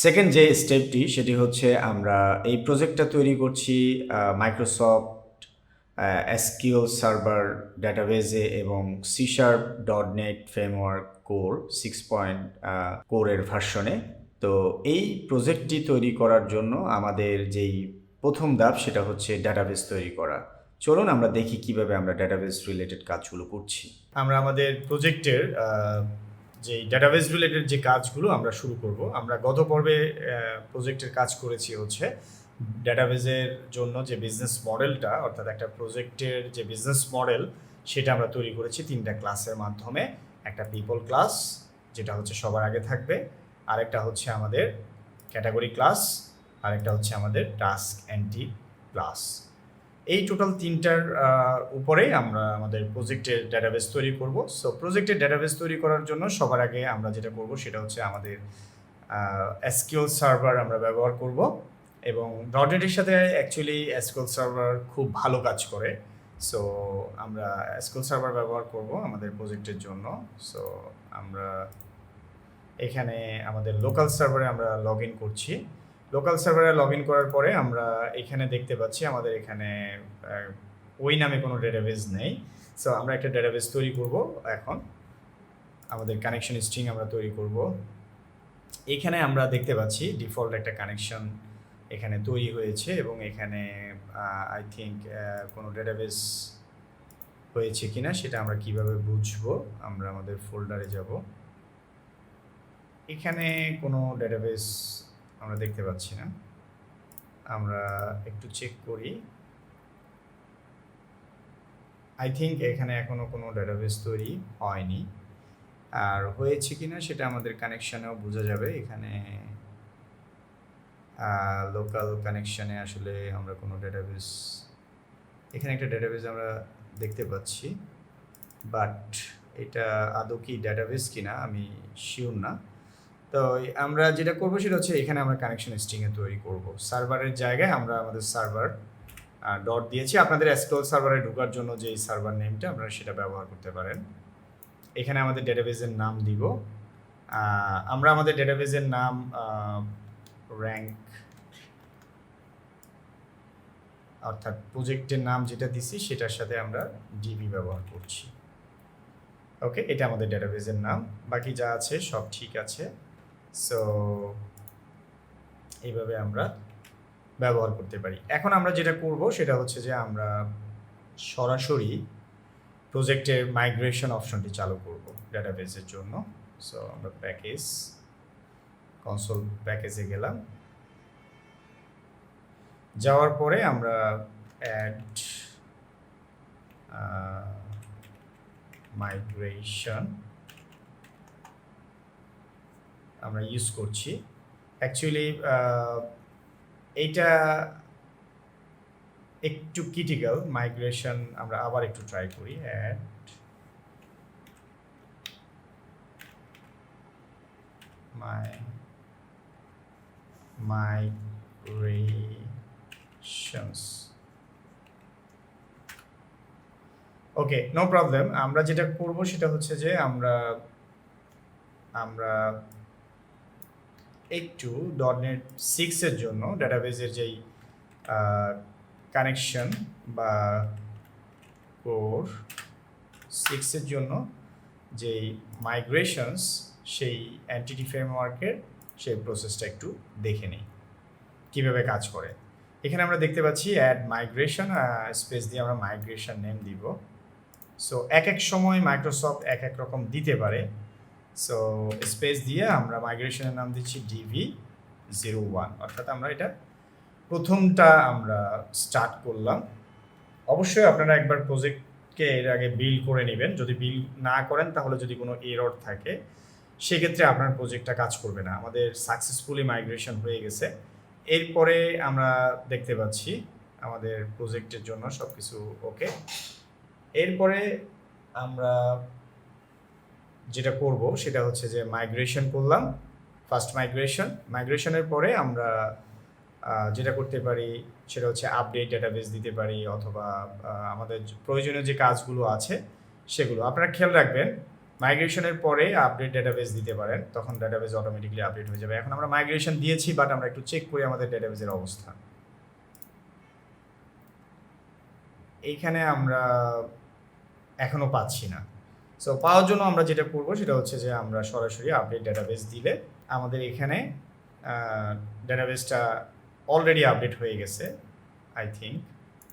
Second যে স্টেপটি সেটি হচ্ছে আমরা এই প্রজেক্টটা তৈরি করছি মাইক্রোসফট এসকিউএল সার্ভার ডাটাবেজে এবং C sharp dot net framework core 6 কোরের ভার্সনে। তো এই প্রজেক্টটি তৈরি করার জন্য আমাদের যেই প্রথম ধাপ সেটা হচ্ছে ডাটাবেস তৈরি করা। চলুন আমরা দেখি কিভাবে আমরা ডাটাবেস রিলেটেড কাজগুলো করছি। আমরা আমাদের প্রজেক্টের যে ডাটাবেস রিলেটেড যে কাজগুলো আমরা শুরু করব। আমরা গত পর্বে প্রজেক্টের কাজ করেছি হচ্ছে ডাটাবেজের জন্য যে বিজনেস মডেলটা, অর্থাৎ একটা প্রজেক্টের যে বিজনেস মডেল সেটা আমরা তৈরি করেছি 3টা ক্লাসের মাধ্যমে। একটা পিপল ক্লাস, যেটা হচ্ছে সবার আগে থাকবে, আরেকটা হচ্ছে আমাদের ক্যাটাগরি ক্লাস, আরেকটা হচ্ছে আমাদের টাস্ক এন্ট্রি ক্লাস। এই টোটাল 3টার উপরে আমরা আমাদের প্রজেক্টের ডাটাবেস তৈরি করব। সো প্রজেক্টের ডাটাবেস তৈরি করার জন্য সবার আগে আমরা যেটা করব সেটা হচ্ছে আমাদের এসকিউএল সার্ভার আমরা ব্যবহার করব, এবং ডটের সাথে অ্যাকচুয়ালি এসকিউএল সার্ভার খুব ভালো কাজ করে। সো আমরা এসকিউএল সার্ভার ব্যবহার করব আমাদের প্রজেক্টের জন্য। সো আমরা এখানে আমাদের লোকাল সার্ভারে আমরা লগ ইন করছি। লোকাল সার্ভারে লগ ইন করার পরে আমরা এখানে দেখতে পাচ্ছি আমাদের এখানে ওই নামে কোনো ডেটাবেস নেই। সো আমরা একটা ডেটাবেস তৈরি করব। এখন আমাদের কানেকশন স্ট্রিং আমরা তৈরি করব। এখানে আমরা দেখতে পাচ্ছি ডিফল্ট একটা কানেকশন এখানে তৈরি হয়েছে, এবং এখানে আই থিঙ্ক কোনো ডেটাবেস হয়েছে কিনা সেটা আমরা কিভাবে বুঝবো। আমরা আমাদের ফোল্ডারে যাব, এখানে কোনো ডেটাবেস আমরা দেখতে পাচ্ছি না। আমরা একটু চেক করি। আই থিঙ্ক এখানে এখনও কোনো ডেটাবেস তৈরি হয়নি, আর হয়েছে কিনা সেটা আমাদের কানেকশানেও বোঝা যাবে। এখানে লোকাল কানেকশানে আসলে আমরা কোনো ডেটাবেস, এখানে একটা ডেটাবেস আমরা দেখতে পাচ্ছি, বাট এটা আদৌ কি ডেটাবেস কিনা আমি শিওর না। তো আমরা যেটা করবো সেটা হচ্ছে এখানে আমরা কানেকশন স্ট্রিংয়ে তৈরি করব। সার্ভারের জায়গায় আমরা আমাদের সার্ভার ডট দিয়েছি। আপনাদের এসকিউএল সার্ভারে ঢোকার জন্য যে সার্ভার নেমটা আপনারা সেটা ব্যবহার করতে পারেন। এখানে আমাদের ডেটাবেসের নাম দিব। আমরা আমাদের ডেটাবেসের নাম র্যাঙ্ক, অর্থাৎ প্রজেক্টের নাম যেটা দিছি সেটার সাথে আমরা ডিবি ব্যবহার করছি। ওকে, এটা আমাদের ডেটাবেসের নাম। বাকি যা আছে সব ঠিক আছে। সো এইভাবে আমরা ব্যবহার করতে পারি। এখন আমরা যেটা করব সেটা হচ্ছে যে আমরা সরাসরি প্রজেক্টের মাইগ্রেশন অপশনটি চালু করব ডাটাবেসের জন্য। সো আমরা প্যাকেজ, কনসোল প্যাকেজে গেলাম। যাওয়ার পরে আমরা অ্যাড মাইগ্রেশন আমরা ইউজ করছি। অ্যাকচুয়ালি এইটা একটু ক্রিটিক্যাল। মাইগ্রেশন আমরা আবার একটু ট্রাই করি। অ্যাড migrations, ওকে, নো প্রবলেম। আমরা যেটা করব সেটা হচ্ছে যে আমরা একটু .NET 6 এর জন্য ডাটাবেসের যেই কানেকশন বা কোর 6 এর জন্য যেই মাইগ্রেশনস, সেই এন্টিটি ফ্রেমওয়ার্কের সেই প্রসেসটা একটু দেখে নিই কীভাবে কাজ করে। এখানে আমরা দেখতে পাচ্ছি অ্যাড মাইগ্রেশন, স্পেস দিয়ে আমরা মাইগ্রেশন নেম দিব। সো এক এক সময় মাইক্রোসফট এক এক রকম দিতে পারে। সো স্পেস দিয়ে আমরা মাইগ্রেশনের নাম দিচ্ছি DV01, অর্থাৎ আমরা এটা প্রথমটা আমরা স্টার্ট করলাম। অবশ্যই আপনারা একবার প্রজেক্টকে এর আগে বিল্ড করে নেবেন। যদি বিল্ড না করেন তাহলে যদি কোনো এরর থাকে সেক্ষেত্রে আপনার প্রজেক্টটা কাজ করবে না। আমাদের সাকসেসফুলি মাইগ্রেশন হয়ে গেছে। এরপরে আমরা দেখতে পাচ্ছি আমাদের প্রজেক্টের জন্য সব কিছু ওকে। এরপরে আমরা যেটা করব সেটা হচ্ছে যে মাইগ্রেশন করলাম, ফার্স্ট মাইগ্রেশনের পরে আমরা যেটা করতে পারি সেটা হচ্ছে আপডেট ডাটাবেস দিতে পারি, অথবা আমাদের প্রয়োজনীয় যে কাজগুলো আছে সেগুলো। আপনারা খেয়াল রাখবেন মাইগ্রেশনের পরে আপডেট ডেটাবেস দিতে পারেন, তখন ডেটাবেস অটোমেটিকলি আপডেট হয়ে যাবে। এখন আমরা মাইগ্রেশন দিয়েছি, বাট আমরা একটু চেক করি আমাদের ডেটাবেসের অবস্থা। এইখানে আমরা এখনও পাচ্ছি না। সো পাওয়ার জন্য আমরা যেটা করব সেটা হচ্ছে যে আমরা সরাসরি আপডেট ডেটাবেস দিলে আমাদের এখানে ডেটাবেসটা অলরেডি আপডেট হয়ে গেছে আই থিঙ্ক।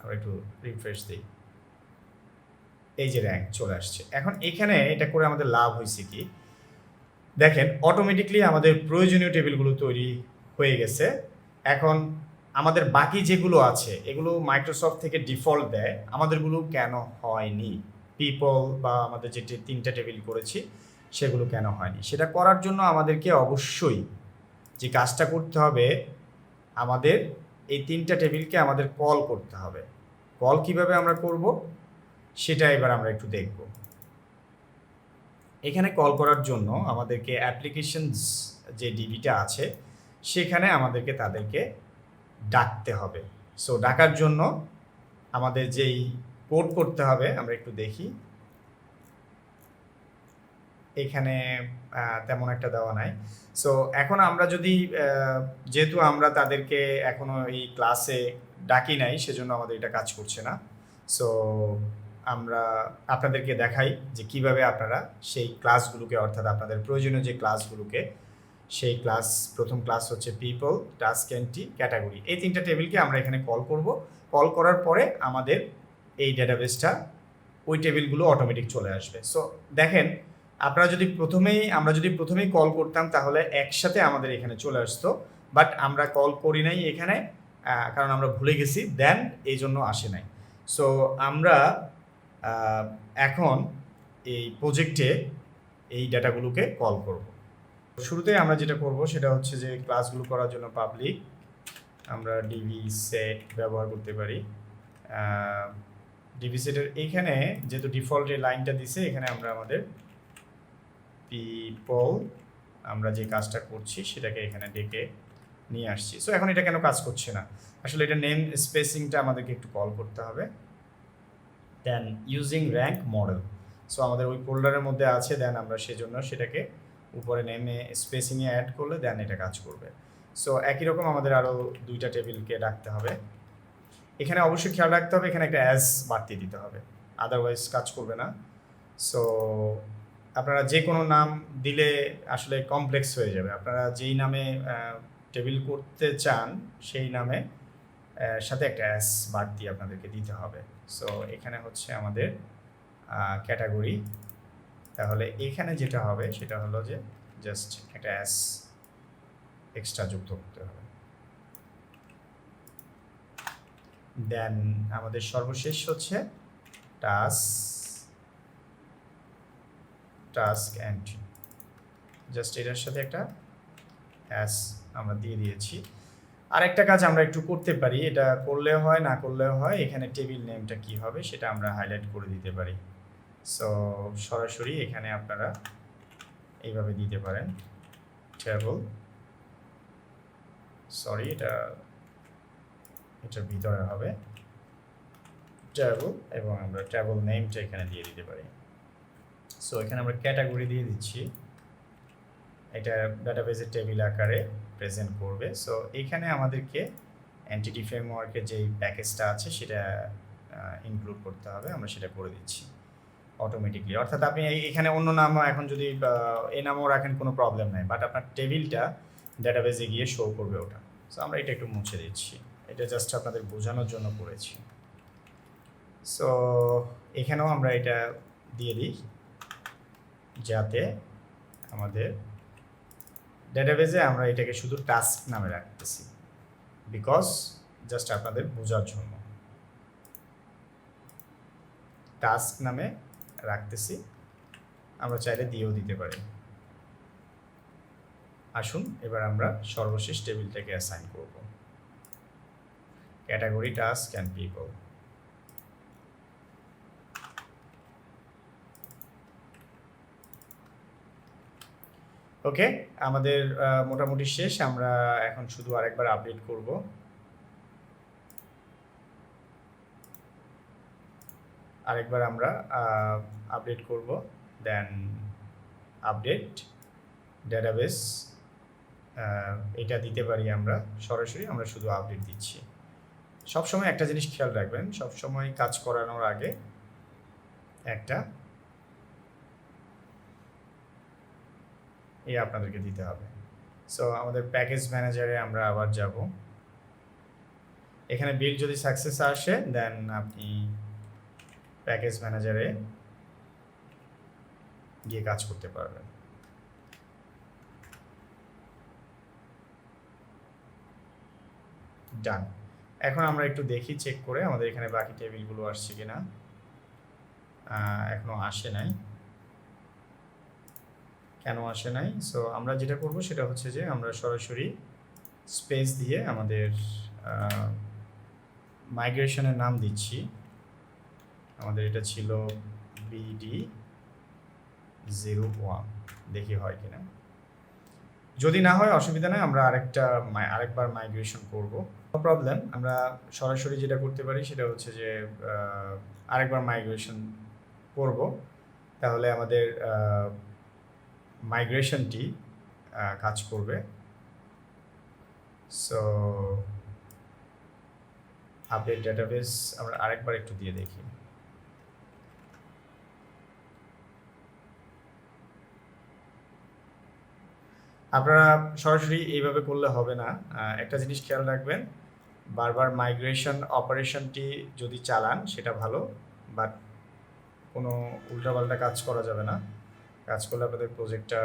আমরা একটু রিফ্রেশ দিই, এই যে র্যাঙ্ক চলে আসছে। এখন এখানে এটা করে আমাদের লাভ হয়েছে কি, দেখেন অটোমেটিকলি আমাদের প্রয়োজনীয় টেবিলগুলো তৈরি হয়ে গেছে। এখন আমাদের বাকি যেগুলো আছে এগুলো মাইক্রোসফট থেকে ডিফল্ট দেয়, আমাদেরগুলো কেন হয়নি, পিপল বা আমাদের যে 3টা টেবিল করেছি সেগুলো কেন হয়নি, সেটা করার জন্য আমাদেরকে অবশ্যই যে কাজটা করতে হবে, আমাদের এই 3টা টেবিলকে আমাদের কল করতে হবে। কল কিভাবে আমরা করব সেটা এবার আমরা একটু দেখব। এখানে কল করার জন্য আমাদেরকে অ্যাপ্লিকেশনস যে ডিবিটা আছে সেখানে আমাদেরকে তাদেরকে ডাকতে হবে। সো ডাকার জন্য আমাদের যেই কোড করতে হবে আমরা একটু দেখি। এখানে তেমন একটা দেওয়া নাই। সো এখন আমরা যদি যেহেতু আমরা তাদেরকে এখনো এই ক্লাসে ডাকি নাই, সেজন্য আমাদের এটা কাজ করছে না। সো আমরা আপনাদেরকে দেখাই যে কিভাবে আপনারা সেই ক্লাসগুলোকে, অর্থাৎ আপনাদের প্রয়োজনীয় যে ক্লাসগুলোকে, সেই ক্লাস, প্রথম ক্লাস হচ্ছে পিপল, টাস্ক এন্ট্রি, ক্যাটাগরি, এই 3টা টেবিলকে আমরা এখানে কল করব। কল করার পরে আমাদের এই ডেটাবেসটা, ওই টেবিলগুলো অটোমেটিক চলে আসবে। সো দেখেন আমরা যদি প্রথমেই কল করতাম তাহলে একসাথে আমাদের এখানে চলে আসতো, বাট আমরা কল করি নাই এখানে, কারণ আমরা ভুলে গেছি, দেন এই জন্য আসে নাই। সো আমরা এখন এই প্রজেক্টে এই ডাটাগুলোকে কল করব। শুরুতে আমরা যেটা করব সেটা হচ্ছে যে ক্লাসগুলো করার জন্য পাবলিক আমরা ডিবি সেট ব্যবহার করতে পারি। ডিবি সেটের এইখানে যেহেতু ডিফল্টের লাইনটা দিছে, এখানে আমরা আমাদের পিপল, আমরা যে কাজটা করছি সেটাকে এখানে ডেকে নিয়ে আসছি। সো এখন এটা কেন কাজ করছে না, আসলে এটা নেম স্পেসিংটা আমাদেরকে একটু কল করতে হবে। দেন ইউজিং র্যাঙ্ক মডেল, সো আমাদের ওই ফোল্ডারের মধ্যে আছে, দেন আমরা সেজন্য সেটাকে উপরে নেমে স্পেসিংয়ে অ্যাড করলে দেন এটা কাজ করবে। সো একই রকম আমাদের আরও 2টা টেবিলকে ডাকতে হবে। এখানে অবশ্যই খেয়াল রাখতে হবে, এখানে একটা অ্যাজ বাড়তি দিতে হবে, আদারওয়াইজ কাজ করবে না। সো আপনারা যে কোনো নাম দিলে আসলে কমপ্লেক্স হয়ে যাবে। আপনারা যেই নামে টেবিল করতে চান সেই নামে সাথে একটা অ্যাস বাড়তি আপনাদেরকে দিতে হবে। সো এখানে হচ্ছে আমাদের ক্যাটাগরি, তাহলে এখানে যেটা হবে সেটা হলো যে জাস্ট একটা অ্যাস এক্সট্রা যুক্ত করতে হবে। দেন আমাদের সর্বশেষ হচ্ছে টাস্ক এন্ট্রি, জাস্ট এটার সাথে একটা অ্যাস আমরা দিয়ে দিয়েছি। আরেকটা কাজ আমরা একটু করতে পারি, এটা করলেও হয় না করলেও হয়, এখানে টেবিল নেমটা কি হবে সেটা আমরা হাইলাইট করে দিতে পারি। সো সরাসরি এখানে আপনারা এইভাবে দিতে পারেন, টেবল, সরি এটার ভিতরে হবে টেবল, এবং আমরা টেবল নেমটা এখানে দিয়ে দিতে পারি। সো এখানে আমরা ক্যাটাগরি দিয়ে দিচ্ছি, এটা ডাটাবেসের টেবিল আকারে প্রেজেন্ট করবে। সো এখানে আমাদেরকে এন্টিটি ফ্রেমওয়ার্কের যেই প্যাকেজটা আছে সেটা ইনক্লুড করতে হবে, আমরা সেটা করে দিচ্ছি অটোমেটিকলি। অর্থাৎ আপনি এখানে অন্য নাম এখন যদি এই নামও রাখেন কোনো প্রবলেম নাই, বাট আপনার টেবিলটা ডাটাবেসে গিয়ে শো করবে ওটা। সো আমরা এটা একটু মুছে দিচ্ছি, এটা জাস্ট আপনাদের বোঝানোর জন্য করেছি। সো এখানেও আমরা এটা দিয়ে দিই যাতে আমাদের ডেটাবেসে আমরা এটাকে শুধু টাস্ক নামে রাখতেছি, বিকজ জাস্ট আপনাদের বোঝার জন্য টাস্ক নামে রাখতেছি, আমরা চাইলে দিয়েও দিতে পারি। আসুন এবার আমরা সর্বশেষ টেবিলটাকে অ্যাসাইন করব, ক্যাটাগরি, টাস্ক অ্যান্ড পিপল। ওকে, আমাদের মোটামুটি শেষ। আমরা এখন শুধু আরেকবার আপডেট করব। আরেকবার আমরা আপডেট করব, দেন আপডেট ডেটাবেস, এটা দিতে পারি আমরা সরাসরি, আমরা শুধু আপডেট দিচ্ছি। সবসময় একটা জিনিস খেয়াল রাখবেন, সবসময় কাজ করানোর আগে একটা আপনাদেরকে দিতে হবে। সো আমাদের প্যাকেজ ম্যানেজারে আমরা আবার যাব। এখানে বিল যদি সাকসেস আসে দেন আপনি প্যাকেজ ম্যানেজারে গিয়ে কাজ করতে পারবেন। ডান। এখন আমরা একটু দেখি চেক করে আমাদের এখানে বাকি টেবিলগুলো আসছে কিনা। এখনো আসে নাই। কেন আসে নাই? সো আমরা যেটা করব সেটা হচ্ছে যে আমরা সরাসরি স্পেস দিয়ে আমাদের মাইগ্রেশনের নাম দিচ্ছি। আমাদের এটা ছিল BD01, দেখি হয় কিনা। যদি না হয় অসুবিধা নেই, আমরা আরেকবার মাইগ্রেশন করব, নো প্রবলেম। আমরা সরাসরি যেটা করতে পারি সেটা হচ্ছে যে আরেকবার মাইগ্রেশন করব, তাহলে আমাদের মাইগ্রেশনটি কাজ করবে। সো আপডেট ডেটাবেস আমরা আরেকবার একটু দিয়ে দেখি। আপনারা সরাসরি এইভাবে করলে হবে না। একটা জিনিস খেয়াল রাখবেন, বারবার মাইগ্রেশন অপারেশনটি যদি চালান সেটা ভালো, বাট কোনো উল্টাপাল্টা কাজ করা যাবে না। কাজ করলে আপনাদের প্রজেক্টটা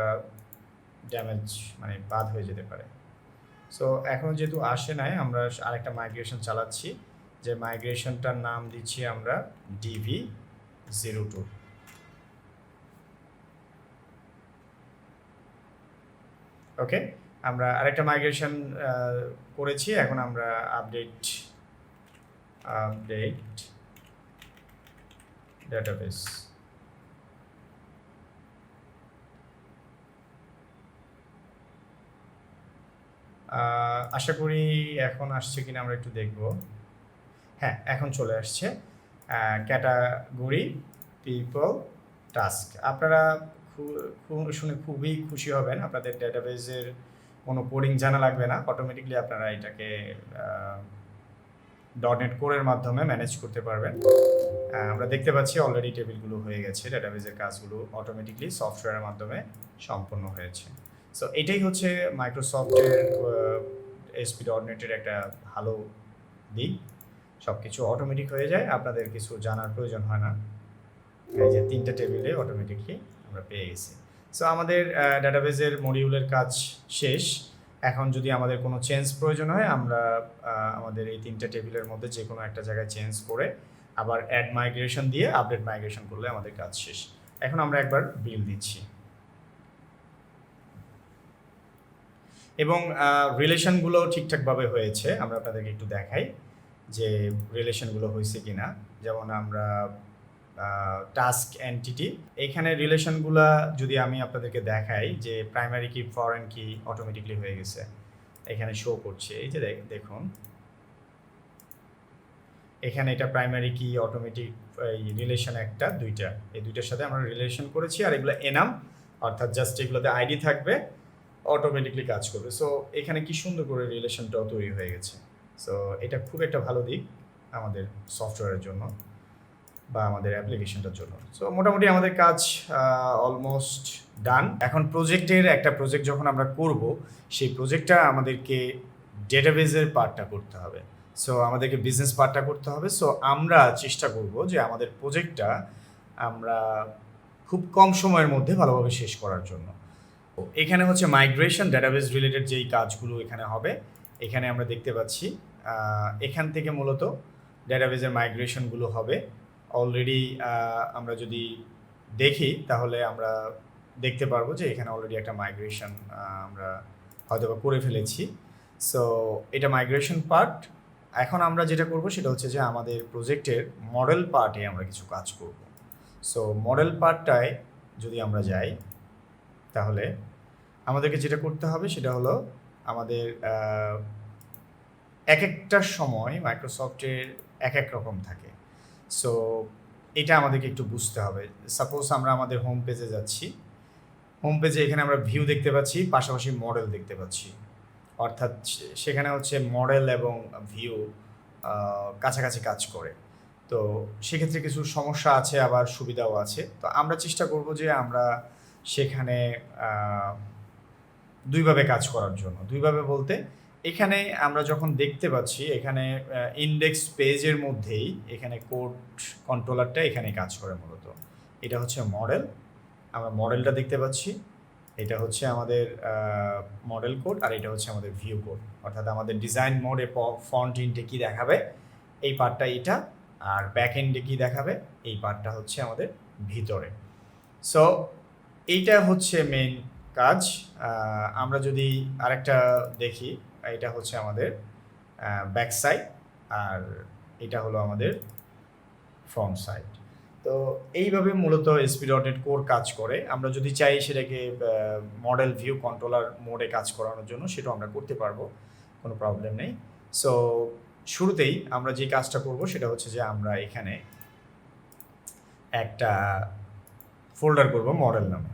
ড্যামেজ মানে বাদ হয়ে যেতে পারে। সো এখন যেহেতু আসে নাই, আমরা আরেকটা মাইগ্রেশন চালাচ্ছি, যে মাইগ্রেশনটার নাম দিচ্ছি আমরা DV02। ওকে, আমরা আরেকটা মাইগ্রেশন করেছি। এখন আমরা আপডেট ডেটাবেস, আশা করি এখন আসছে কিনা আমরা একটু দেখব। হ্যাঁ, এখন চলে আসছে। Category people task. আপনারা শুনে খুবই খুশি হবেন, আপনাদের ডেটাবেসের কোনো কোডিং জানা লাগবে না, অটোমেটিকলি আপনারা এটাকে .NET কোরের মাধ্যমে ম্যানেজ করতে পারবেন। আমরা দেখতে পাচ্ছি অলরেডি টেবিলগুলো হয়ে গেছে, ডেটাবেসের কাজগুলো অটোমেটিকলি সফটওয়্যারের মাধ্যমে সম্পন্ন হয়েছে। সো এটাই হচ্ছে মাইক্রোসফটের ASP.NET-এর একটা ভালো দিক, সব কিছু অটোমেটিক হয়ে যায়, আপনাদের কিছু জানার প্রয়োজন হয় না। এই যে 3টা টেবিলে অটোমেটিকলি আমরা পেয়ে গেছি। সো আমাদের ডেটাবেসের মডিউলের কাজ শেষ। এখন যদি আমাদের কোনো চেঞ্জ প্রয়োজন হয়, আমরা আমাদের এই 3টা টেবিলের মধ্যে যে কোনো একটা জায়গায় চেঞ্জ করে আবার অ্যাড মাইগ্রেশন দিয়ে আপডেট মাইগ্রেশন করলে আমাদের কাজ শেষ। এখন আমরা একবার বিল দিচ্ছি এবং রিলেশনগুলো ঠিকঠাকভাবে হয়েছে। আমরা আপনাদেরকে একটু দেখাই যে রিলেশনগুলো হয়েছে কিনা। যেমন আমরা টাস্ক এন্টিটি, এইখানে রিলেশনগুলো যদি আমি আপনাদেরকে দেখাই, যে প্রাইমারি কি ফরেন কি অটোমেটিকলি হয়ে গেছে, এখানে শো করছে। এই যে দেখুন এখানে এটা প্রাইমারি কি অটোমেটিক রিলেশন একটা দুইটা, এই দুইটার সাথে আমরা রিলেশন করেছি, আর এগুলো এনাম, অর্থাৎ জাস্ট এগুলোতে আইডি থাকবে, অটোমেটিকলি কাজ করবে। সো এখানে কি সুন্দর করে রিলেশনটাও তৈরি হয়ে গেছে। সো এটা খুব একটা ভালো দিক আমাদের সফটওয়্যারের জন্য বা আমাদের অ্যাপ্লিকেশনটার জন্য। সো মোটামুটি আমাদের কাজ অলমোস্ট ডান। এখন একটা প্রজেক্ট যখন আমরা করব, সেই প্রজেক্টটা আমাদেরকে ডেটাবেসের পার্টটা করতে হবে। সো আমাদেরকে বিজনেস পার্টটা করতে হবে। সো আমরা চেষ্টা করব যে আমাদের প্রজেক্টটা আমরা খুব কম সময়ের মধ্যে ভালোভাবে শেষ করার জন্য। এখানে হচ্ছে মাইগ্রেশন ডেটাবেস রিলেটেড যেই কাজগুলো এখানে হবে, এখানে আমরা দেখতে পাচ্ছি এখান থেকে মূলত ডেটাবেসের মাইগ্রেশনগুলো হবে। অলরেডি আমরা যদি দেখি তাহলে আমরা দেখতে পারবো যে এখানে অলরেডি একটা মাইগ্রেশন আমরা হয়তো বা করে ফেলেছি। সো এটা মাইগ্রেশন পার্ট। এখন আমরা যেটা করব সেটা হচ্ছে যে আমাদের প্রজেক্টের মডেল পার্টে আমরা কিছু কাজ করব। সো মডেল পার্টটায় যদি আমরা যাই, তাহলে আমাদেরকে যেটা করতে হবে সেটা হলো আমাদের এক একটা সময় মাইক্রোসফটের এক এক রকম থাকে। সো এটা আমাদেরকে একটু বুঝতে হবে। সাপোজ আমরা আমাদের হোম পেজে যাচ্ছি। হোম পেজে এখানে আমরা ভিউ দেখতে পাচ্ছি, পাশাপাশি মডেল দেখতে পাচ্ছি। অর্থাৎ সেখানে হচ্ছে মডেল এবং ভিউ কাছাকাছি কাজ করে। তো সেক্ষেত্রে কিছু সমস্যা আছে, আবার সুবিধাও আছে। তো আমরা চেষ্টা করব যে আমরা সেখানে দুইভাবে কাজ করার জন্য। দুইভাবে বলতে এখানে আমরা যখন দেখতে পাচ্ছি এখানে ইনডেক্স পেজের মধ্যেই এখানে কোড কন্ট্রোলারটা এখানে কাজ করে মূলত। এটা হচ্ছে মডেল, আমরা মডেলটা দেখতে পাচ্ছি। এটা হচ্ছে আমাদের মডেল কোড, আর এটা হচ্ছে আমাদের ভিউ কোড। অর্থাৎ আমাদের ডিজাইন মোডে ফন্ট ইন্টে কী দেখাবে এই পার্টটা এটা, আর ব্যাক এন্ডে কী দেখাবে এই পার্টটা হচ্ছে আমাদের ভিতরে। সো এইটা হচ্ছে মেইন কাজ। আমরা যদি আরেকটা দেখি, এটা হচ্ছে আমাদের ব্যাক সাইড, আর এটা হলো আমাদের ফ্রন্ট সাইড। তো এইভাবে মূলত ASP.NET কোর কাজ করে। আমরা যদি চাই সেটাকে মডেল ভিউ কন্ট্রোলার মোডে কাজ করানোর জন্য, সেটাও আমরা করতে পারবো, কোনো প্রবলেম নেই। সো শুরুতেই আমরা যে কাজটা করব সেটা হচ্ছে যে আমরা এখানে একটা ফোল্ডার করব মডেল নামে।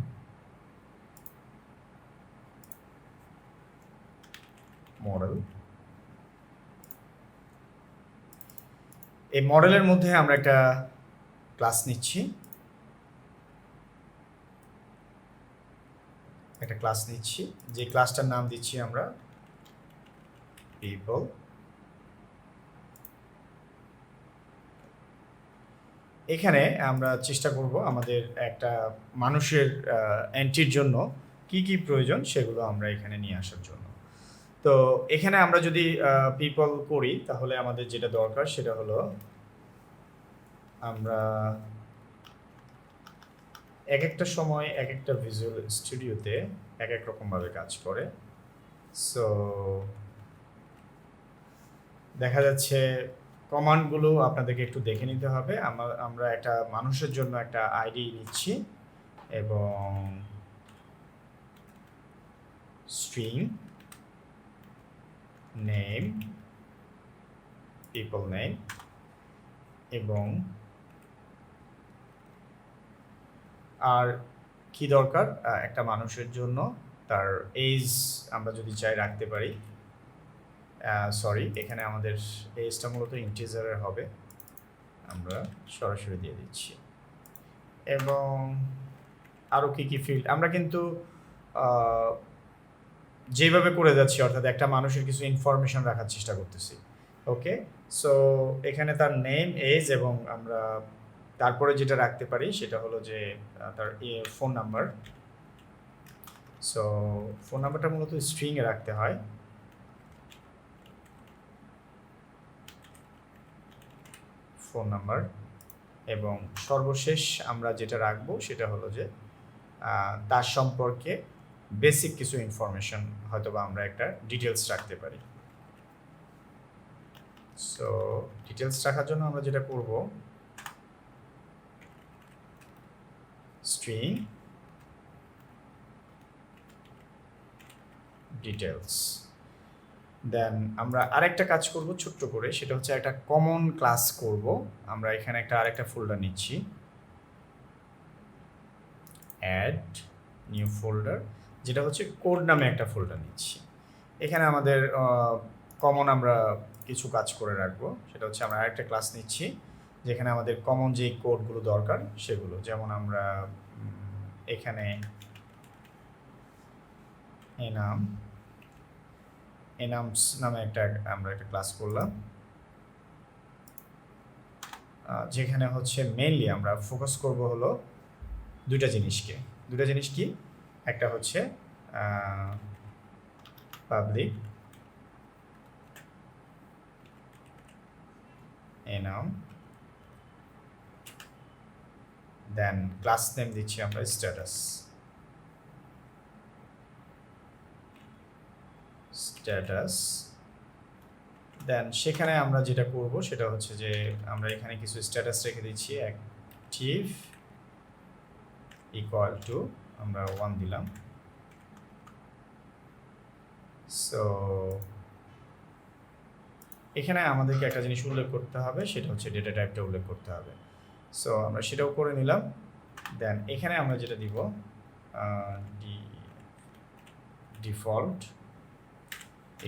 মডেল, এই মডেলের মধ্যে আমরা একটা ক্লাস নিচ্ছি, যে ক্লাসটার নাম দিচ্ছি আমরা পিপল। এখানে আমরা চেষ্টা করব আমাদের একটা মানুষের এন্ট্রির জন্য কি কি প্রয়োজন সেগুলো আমরা এখানে নিয়ে আসার জন্য। তো এখানে আমরা যদি পিপল করি তাহলে আমাদের যেটা দরকার সেটা হলো আমরা এক একটা সময় এক একটা ভিজুয়াল স্টুডিওতে এক এক রকমভাবে কাজ করে। সো দেখা যাচ্ছে কমান্ডগুলো আপনাদেরকে একটু দেখে নিতে হবে। আমরা একটা মানুষের জন্য একটা আইডি নিচ্ছি এবং স্ট্রিং নেম, পিপল নেম, এবং আর কি দরকার একটা মানুষের জন্য তার এজ আমরা যদি চাই রাখতে পারি। সরি, এখানে আমাদের এজটা মূলত ইন্টিজারের হবে, আমরা সরাসরি দিয়ে দিচ্ছি। এবং আরও কী কী ফিল্ড আমরা কিন্তু যেভাবে করে যাচ্ছি, অর্থাৎ একটা মানুষের কিছু ইনফরমেশন রাখার চেষ্টা করতেছি। ওকে, সো এখানে তার নেম, এজ, এবং আমরা তারপরে যেটা রাখতে পারি সেটা হলো যে তার ফোন নাম্বার। সো ফোন নাম্বারটা মূলত স্ট্রিংয়ে রাখতে হয়। ফোন নাম্বার, এবং সর্বশেষ আমরা যেটা রাখবো সেটা হলো যে তার সম্পর্কে বেসিক কিছু ইনফরমেশন, হয়তো বা আমরা একটা ডিটেলস রাখতে পারি। সো ডিটেলস রাখার জন্য আমরা যেটা করব, স্ট্রিং ডিটেলস। দেন আমরা আরেকটা কাজ করব ছোট্ট করে, সেটা হচ্ছে একটা কমন ক্লাস করব। আমরা এখানে আরেকটা ফোল্ডার নিচ্ছি, অ্যাড নিউ ফোল্ডার, যেটা হচ্ছে কোড নামে একটা ফোল্ডার নিচ্ছি। এখানে আমাদের কমন আমরা কিছু কাজ করে রাখবো, সেটা হচ্ছে আমরা আরেকটা ক্লাস নিচ্ছি যেখানে আমাদের কমন যে কোডগুলো দরকার সেগুলো, যেমন আমরা এখানে এনামস নামে আমরা একটা ক্লাস করলাম, যেখানে হচ্ছে মেইনলি আমরা ফোকাস করব হলো দুইটা জিনিস কি, একটা হচ্ছে পাবলিক enum, দেন ক্লাস নেম দিচ্ছি আমরা স্ট্যাটাস, দেন সেখানে আমরা যেটা করব সেটা হচ্ছে যে আমরা এখানে কিছু স্ট্যাটাস রেখে দিচ্ছি, অ্যাক্টিভ ইকুয়াল টু আমরা 1 দিলাম। সো এখানে আমাদেরকে একটা জিনিস উল্লেখ করতে হবে, সেটা হচ্ছে ডেটা টাইপটা উল্লেখ করতে হবে। সো আমরা সেটাও করে নিলাম। দেন এখানে আমরা যেটা দিব ডিফল্ট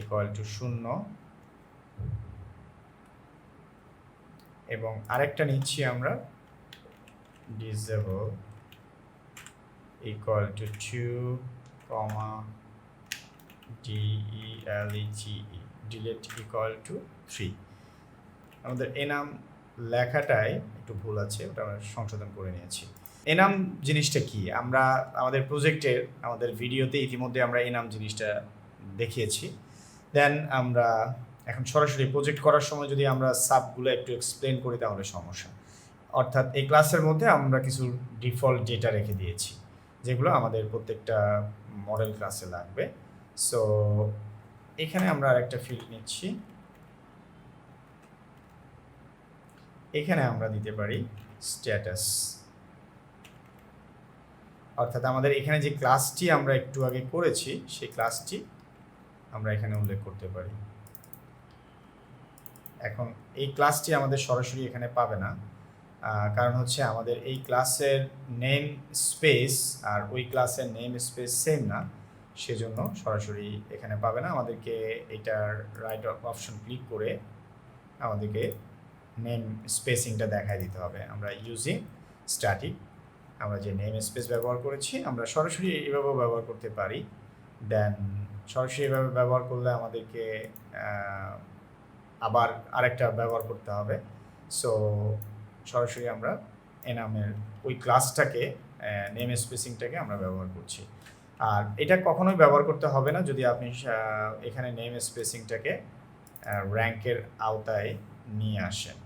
ইকুয়াল টু 0 এবং আরেকটা নিচ্ছি আমরা disable equal to 2 comma delete delete equal to 3। আমাদের এনাম লেখাটায় একটু ভুল আছে, ওটা আমরা সংশোধন করে নিয়েছি। এনাম জিনিসটা কি, আমরা আমাদের প্রজেক্টের আমাদের ভিডিওতে ইতিমধ্যে আমরা এনাম জিনিসটা দেখিয়েছি। দেন আমরা এখন সরাসরি প্রজেক্ট করার সময় যদি আমরা সাবগুলো একটু এক্সপ্লেন করি তাহলে সমস্যা। অর্থাৎ এই ক্লাসের মধ্যে আমরা কিছু ডিফল্ট ডেটা রেখে দিয়েছি যেগুলো আমাদের প্রত্যেকটা মডেল ক্লাসে লাগবে। সো এখানে আমরা আরেকটা ফিল্ড নিচ্ছি, এখানে আমরা দিতে পারি স্ট্যাটাস। অর্থাৎ আমাদের এখানে যে ক্লাসটি আমরা একটু আগে করেছি সেই ক্লাসটি আমরা এখানে উল্লেখ করতে পারি। এখন এই ক্লাসটি আমাদের সরাসরি এখানে পাবে না, কারণ হচ্ছে আমাদের এই ক্লাসের নেম স্পেস আর ওই ক্লাসের নেম স্পেস সেম না, সেজন্য সরাসরি এখানে পাবে না। আমাদেরকে এটার রাইট অপশন ক্লিক করে আমাদেরকে নেম স্পেসিংটা দেখাই দিতে হবে। আমরা ইউজিং স্ট্যাটিক আমরা যে নেম স্পেস ব্যবহার করেছি আমরা সরাসরি এইভাবেও ব্যবহার করতে পারি। দেন সরাসরি এভাবে ব্যবহার করলে আমাদেরকে আবার আরেকটা ব্যবহার করতে হবে। সো সরাসরি আমরা এনামের ওই ক্লাসটাকে নেম স্পেসিংটাকে আমরা ব্যবহার করছি। আর এটা কখনোই ব্যবহার করতে হবে না যদি আপনি এখানে নেম স্পেসিংটাকে র্যাঙ্কের আওতায় নিয়ে আসেন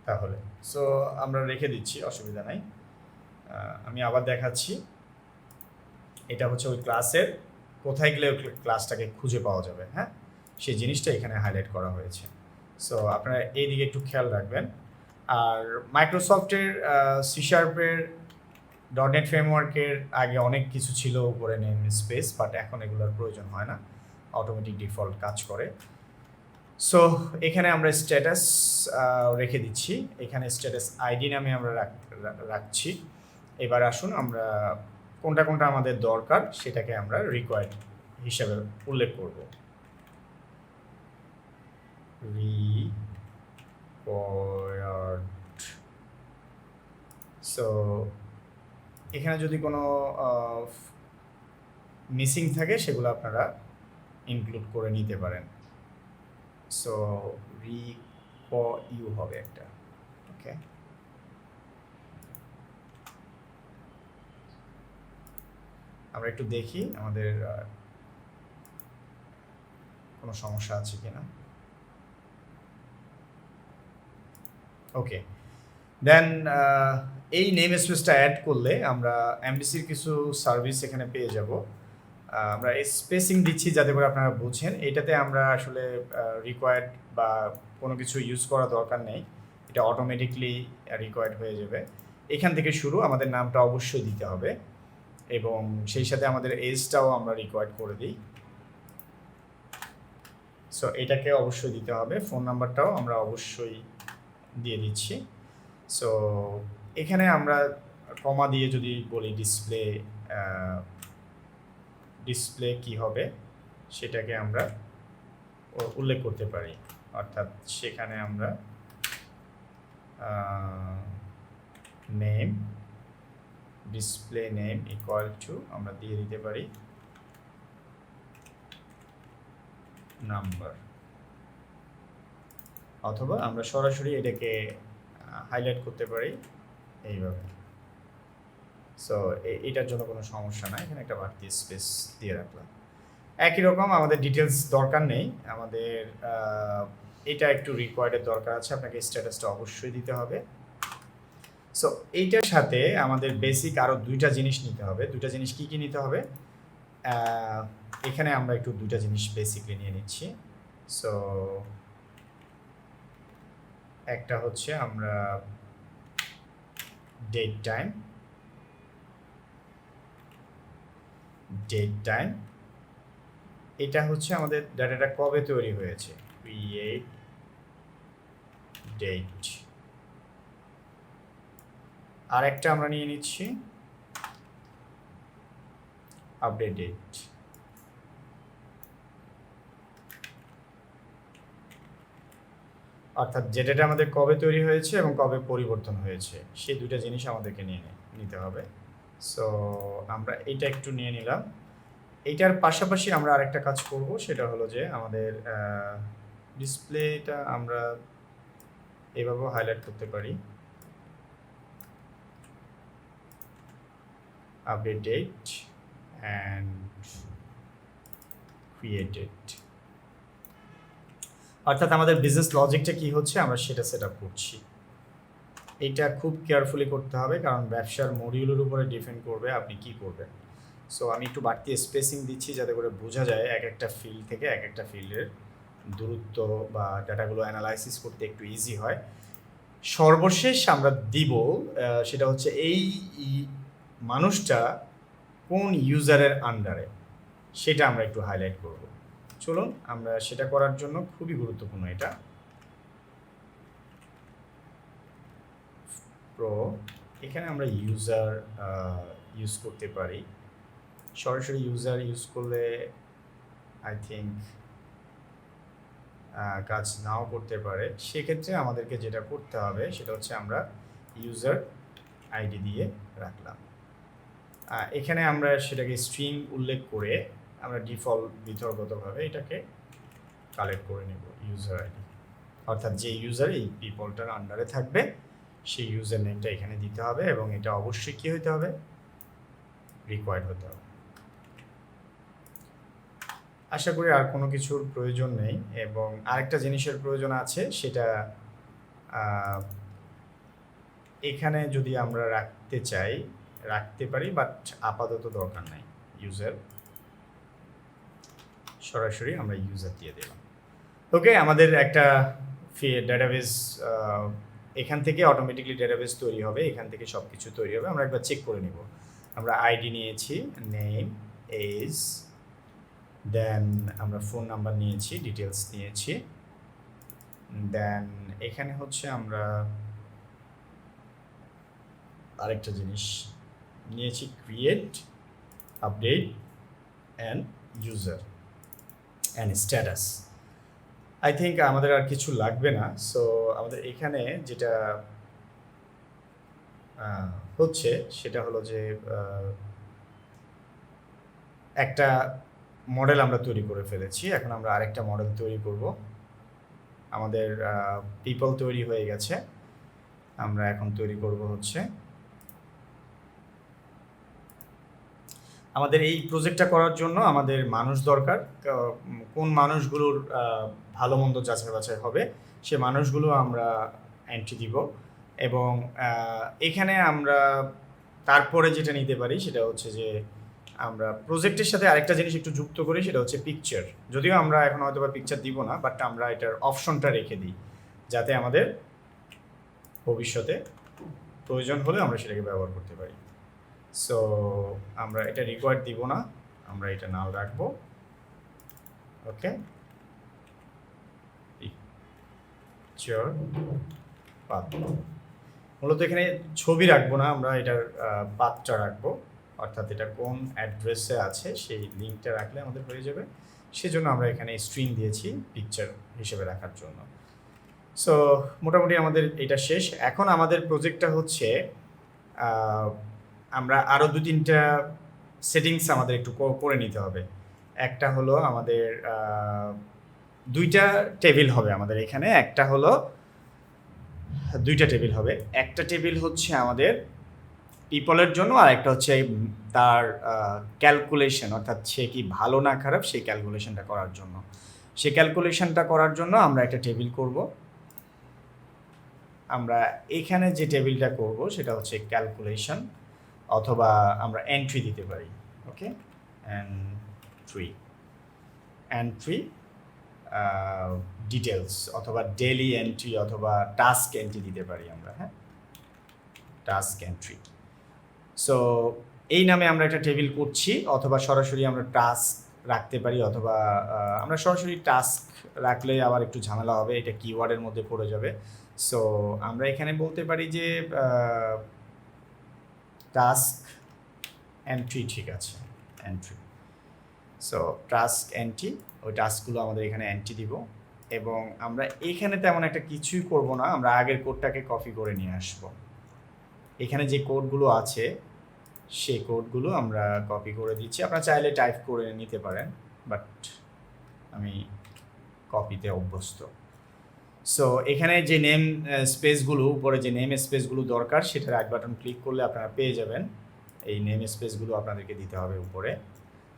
তাহলে। সো আমরা রেখে দিচ্ছি, অসুবিধা নাই। আমি আবার দেখাচ্ছি, এটা হচ্ছে ওই ক্লাসের কোথায় গেলে ওই ক্লাসটাকে খুঁজে পাওয়া যাবে, হ্যাঁ, সেই জিনিসটা এখানে হাইলাইট করা হয়েছে। সো আপনারা এই দিকে একটু খেয়াল রাখবেন। আর মাইক্রোসফটের C#-এর .NET ফ্রেমওয়ার্কের আগে অনেক কিছু ছিল উপরে নেম স্পেস, বাট এখন এগুলোর প্রয়োজন হয় না, অটোমেটিক ডিফল্ট কাজ করে। সো এখানে আমরা স্ট্যাটাস রেখে দিচ্ছি, এখানে স্ট্যাটাস আইডি নামে আমরা রাখছি। এবার আসুন আমরা কোনটা কোনটা আমাদের দরকার সেটাকে আমরা রিকোয়ার্ড হিসাবে উল্লেখ করব। সো এখানে যদি কোনো মিসিং থাকে সেগুলো আপনারা ইনক্লুড করে নিতে পারেন। সো ইউ হবে একটা, ওকে। আমরা একটু দেখি আমাদের কোনো সমস্যা আছে কিনা। ওকে, দেন এই নেম স্পেসটা অ্যাড করলে আমরা এমডিসির কিছু সার্ভিস এখানে পেয়ে যাব। আমরা স্পেসিং দিচ্ছি যাতে করে আপনারা বুঝেন, এটাতে আমরা আসলে রিকোয়ার্ড বা কোনো কিছু ইউজ করা দরকার নেই, এটা অটোমেটিকলি রিকোয়ার্ড হয়ে যাবে। এখান থেকে শুরু আমাদের নামটা অবশ্যই দিতে হবে এবং সেই সাথে আমাদের এজটাও আমরা রিকোয়ার্ড করে দিই। সো এটাকে অবশ্যই দিতে হবে, ফোন নাম্বারটাও আমরা অবশ্যই দিয়ে দিচ্ছি। সো এখানে আমরা কমা দিয়ে যদি বলি ডিসপ্লে কি হবে সেটাকে আমরা উল্লেখ করতে পারি। অর্থাৎ সেখানে আমরা name display name equal to আমরা দিয়ে দিতে পারি নাম্বার, অথবা আমরা সরাসরি এটাকে হাইলাইট করতে পারি এইভাবে। সো এটার জন্য কোনো সমস্যা নাই, এখানে একটা বাড়তি স্পেস দিয়ে রাখলাম। একই রকম আমাদের ডিটেলস দরকার নেই, আমাদের এটা একটু রিকোয়ার্ডের দরকার আছে, আপনাকে স্ট্যাটাসটা অবশ্যই দিতে হবে। সো এইটার সাথে আমাদের বেসিক আরও দুইটা জিনিস নিতে হবে। দুইটা জিনিস কি কি নিতে হবে, এখানে আমরা একটু দুইটা জিনিস বেসিকলি নিয়ে নিচ্ছি। সো একটা হচ্ছে আমরা ডেট টাইম, এটা হচ্ছে আমাদের ডাটাটা কবে তৈরি হয়েছে, ক্রিয়েট ডেট। আর একটা আমরা নিয়ে নিচ্ছি আপডেট ডেট। অর্থাৎ যেটা আমাদের কবে তৈরি হয়েছে এবং কবে পরিবর্তন হয়েছে সেই দুইটা জিনিস আমাদেরকে নিতে হবে। সো আমরা এটা একটু নিয়ে নিলাম। এইটার পাশাপাশি আমরা আরেকটা কাজ করব, সেটা হলো যে আমাদের ডিসপ্লেটা আমরা এভাবেও হাইলাইট করতে পারি, আপডেট ডেট অ্যান্ড ক্রিয়েটেড। অর্থাৎ আমাদের বিজনেস লজিকটা কি হচ্ছে আমরা সেটা সেট আপ করছি। এইটা খুব কেয়ারফুলি করতে হবে, কারণ ব্যবসার মডিউলের উপরে ডিপেন্ড করবে আপনি কি করবেন। সো আমি একটু বাড়তি স্পেসিং দিচ্ছি যাতে করে বোঝা যায় এক একটা ফিল্ড থেকে এক একটা ফিল্ডের দূরত্ব বা ডাটাগুলো অ্যানালাইসিস করতে একটু ইজি হয়। সর্বশেষ আমরা দিব সেটা হচ্ছে এই মানুষটা কোন ইউজারের আন্ডারে, সেটা আমরা একটু হাইলাইট করব। চলুন আমরা সেটা করার জন্য খুবই গুরুত্বপূর্ণ এটা প্রো। এখানে আমরা ইউজার ইউজ করতে পারি। সরাসরি ইউজার ইউজ করলে আই থিঙ্ক কাজ নাও করতে পারে। সেক্ষেত্রে আমাদেরকে যেটা করতে হবে সেটা হচ্ছে আমরা ইউজার আইডি দিয়ে রাখলাম। এখানে আমরা সেটাকে স্ট্রিং উল্লেখ করে আমরা ডিফল্ট বিতর্কতভাবে এটাকে কালেক্ট করে নেব ইউজার আইডি। অর্থাৎ যে ইউজার এই পিপলটার আন্ডারে থাকবে সেই ইউজার নেমটা এখানে দিতে হবে এবং এটা অবশ্যই কী হতে হবে, রিকোয়ার্ড হতে হবে। আশা করি আর কোনো কিছুর প্রয়োজন নেই। এবং আরেকটা জিনিসের প্রয়োজন আছে, সেটা এখানে যদি আমরা রাখতে চাই রাখতে পারি, বাট আপাতত দরকার নাই। ইউজার সরাসরি আমরা ইউজার দিয়ে দিলাম। ওকে, আমাদের একটা ডেটাবেস এখান থেকে অটোমেটিকলি ডেটাবেস তৈরি হবে, এখান থেকে সব কিছু তৈরি হবে। আমরা একবার চেক করে নিব। আমরা আইডি নিয়েছি, নেম, এজ, দেন আমরা ফোন নাম্বার নিয়েছি, ডিটেলস নিয়েছি, দেন এখানে হচ্ছে আমরা আরেকটা জিনিস নিয়েছি, create, update and user and status. I think আমাদের আর কিছু লাগবে না। সো আমাদের এখানে যেটা হচ্ছে সেটা হলো যে একটা মডেল আমরা তৈরি করে ফেলেছি। এখন আমরা আরেকটা মডেল তৈরি করব। আমাদের পিপল তৈরি হয়ে গেছে। আমরা এখন তৈরি করব হচ্ছে, আমাদের এই প্রজেক্টটা করার জন্য আমাদের মানুষ দরকার। কোন মানুষগুলোর ভালো মন্দ যাচাই বাছাই হবে সে মানুষগুলো আমরা এন্ট্রি দিব। এবং এখানে আমরা তারপরে যেটা নিতে পারি সেটা হচ্ছে যে আমরা প্রজেক্টের সাথে আরেকটা জিনিস একটু যুক্ত করি, সেটা হচ্ছে পিকচার। যদিও আমরা এখন হয়তো বা পিকচার দিব না, বাট আমরা এটার অপশনটা রেখে দিই যাতে আমাদের ভবিষ্যতে প্রয়োজন হলে আমরা সেটাকে ব্যবহার করতে পারি। সো আমরা এটা রিকোয়ার্ড দিব না, আমরা এটা নাও রাখবো। ওকে, পিকচার পাথ, মূলত এখানে ছবি রাখবো না, আমরা এটার পাথটা রাখবো। অর্থাৎ এটা কোন অ্যাড্রেসে আছে সেই লিঙ্কটা রাখলে আমাদের হয়ে যাবে। সেজন্য আমরা এখানে স্ট্রিং দিয়েছি পিকচার হিসেবে রাখার জন্য। সো মোটামুটি আমাদের এটা শেষ। এখন আমাদের প্রজেক্টটা হচ্ছে আমরা আরও 2-3টা সেটিংস আমাদের একটু করে নিতে হবে। একটা হলো আমাদের 2টা টেবিল হবে আমাদের এখানে। একটা হলো 2টা টেবিল হবে। একটা টেবিল হচ্ছে আমাদের পিপলের জন্য, আর একটা হচ্ছে তার ক্যালকুলেশন, অর্থাৎ সে কি ভালো না খারাপ সেই ক্যালকুলেশনটা করার জন্য। সেই ক্যালকুলেশনটা করার জন্য আমরা একটা টেবিল করব। আমরা এখানে যে টেবিলটা করব সেটা হচ্ছে ক্যালকুলেশন, অথবা আমরা এন্ট্রি দিতে পারি। ওকে, এন্ট্রি ডিটেলস, অথবা ডেইলি এন্ট্রি, অথবা টাস্ক এন্ট্রি দিতে পারি আমরা। হ্যাঁ, টাস্ক এন্ট্রি। সো এই নামে আমরা একটা টেবিল করছি, অথবা সরাসরি আমরা টাস্ক রাখতে পারি, অথবা আমরা সরাসরি টাস্ক রাখলে আবার একটু ঝামেলা হবে, এটা কিওয়ার্ডের মধ্যে পড়ে যাবে। সো আমরা এখানে বলতে পারি যে টাস্ক এন্ট্রি, ঠিক আছে, এন্ট্রি। সো টাস্ক এন্ট্রি, ওই টাস্কগুলো আমাদের এখানে এন্ট্রি দিব, এবং আমরা এখানে তেমন একটা কিছুই করব না, আমরা আগের কোডটাকে কপি করে নিয়ে আসব। এখানে যে কোডগুলো আছে সেই কোডগুলো আমরা কপি করে দিচ্ছি, আপনারা চাইলে টাইপ করে নিতে পারেন, বাট আমি কপিতে অভ্যস্ত। সো এখানে যে নেম স্পেসগুলো, উপরে যে নেম স্পেসগুলো দরকার সেটা রাইট বাটন ক্লিক করলে আপনারা পেয়ে যাবেন। এই নেম স্পেসগুলো আপনাদেরকে দিতে হবে উপরে।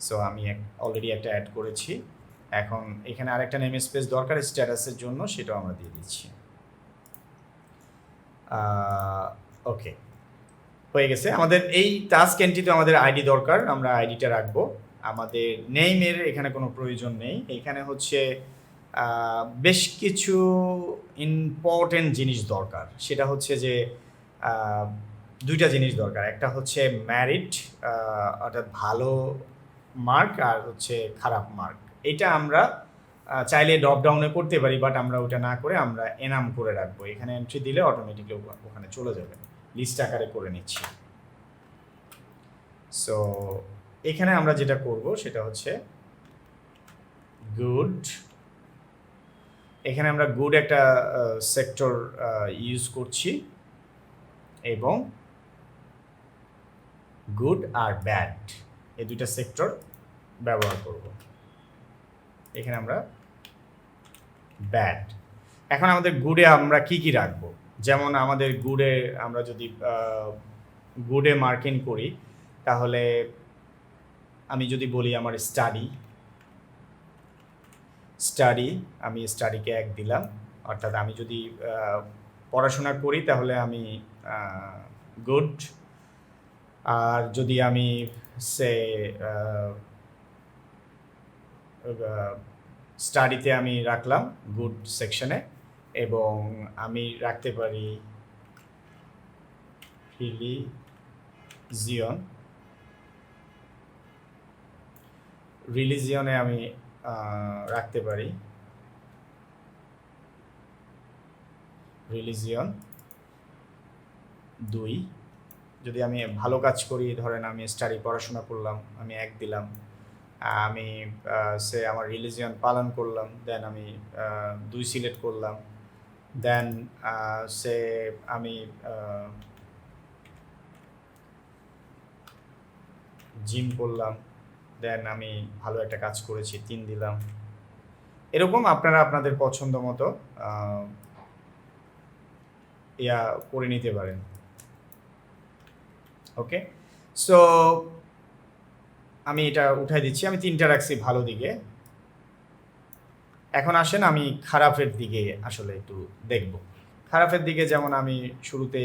সো আমি অলরেডি একটা অ্যাড করেছি। এখন এখানে আরেকটা নেম স্পেস দরকার স্ট্যাটাসের জন্য, সেটাও আমরা দিয়ে দিচ্ছি। ওকে, হয়ে গেছে। আমাদের এই টাস্ক এন্ট্রিতে আমাদের আইডি দরকার, আমরা আইডিটা রাখবো। আমাদের নেইমের এখানে কোনো প্রয়োজন নেই। এখানে হচ্ছে বেশ কিছু ইম্পর্টেন্ট জিনিস দরকার, সেটা হচ্ছে যে দুইটা জিনিস দরকার। একটা হচ্ছে ম্যারিট, অর্থাৎ ভালো মার্ক, আর হচ্ছে খারাপ মার্ক। এটা আমরা চাইলে ড্রপ ডাউনে করতে পারি, বাট আমরা ওটা না করে আমরা এনাম করে রাখবো। এখানে এন্ট্রি দিলে অটোমেটিকলি ওখানে চলে যাবে, লিস্ট আকারে করে নিচ্ছি। সো এখানে আমরা যেটা করব সেটা হচ্ছে গুড। এখানে আমরা গুড একটা সেক্টর ইউজ করছি, এবং গুড আর ব্যাড এই দুইটা সেক্টর ব্যবহার করব। এখানে আমরা ব্যাড। এখন আমাদের গুডে আমরা কি কি রাখবো, যেমন আমাদের গুডে আমরা যদি গুডে মার্কিং করি, তাহলে আমি যদি বলি আমার স্টাডি, আমি স্টাডিকে 1 দিলাম। অর্থাৎ আমি যদি পড়াশোনা করি তাহলে আমি গুড। আর যদি আমি সে স্টাডিতে আমি রাখলাম গুড সেকশনে, এবং আমি রাখতে পারি রিলিজিয়নে আমি রাখতে পারি রিলিজিয়ন 2। যদি আমি ভালো কাজ করি, ধরেন আমি স্টাডি পড়াশোনা করলাম, আমি 1 দিলাম। আমি সে আমার রিলিজিয়ন পালন করলাম, দেন আমি 2 সিলেক্ট করলাম। দেন সে আমি জিম করলাম, দেন আমি ভালো একটা কাজ করেছি 3 দিলাম। এরকম আপনারা আপনাদের পছন্দ মতো ইয়া করে নিতে পারেন। ওকে, সো আমি এটা উঠাই দিচ্ছি, আমি 3টা রাখছি ভালো দিকে। এখন আসেন আমি খারাপের দিকে আসলে একটু দেখব। খারাপের দিকে যেমন আমি শুরুতে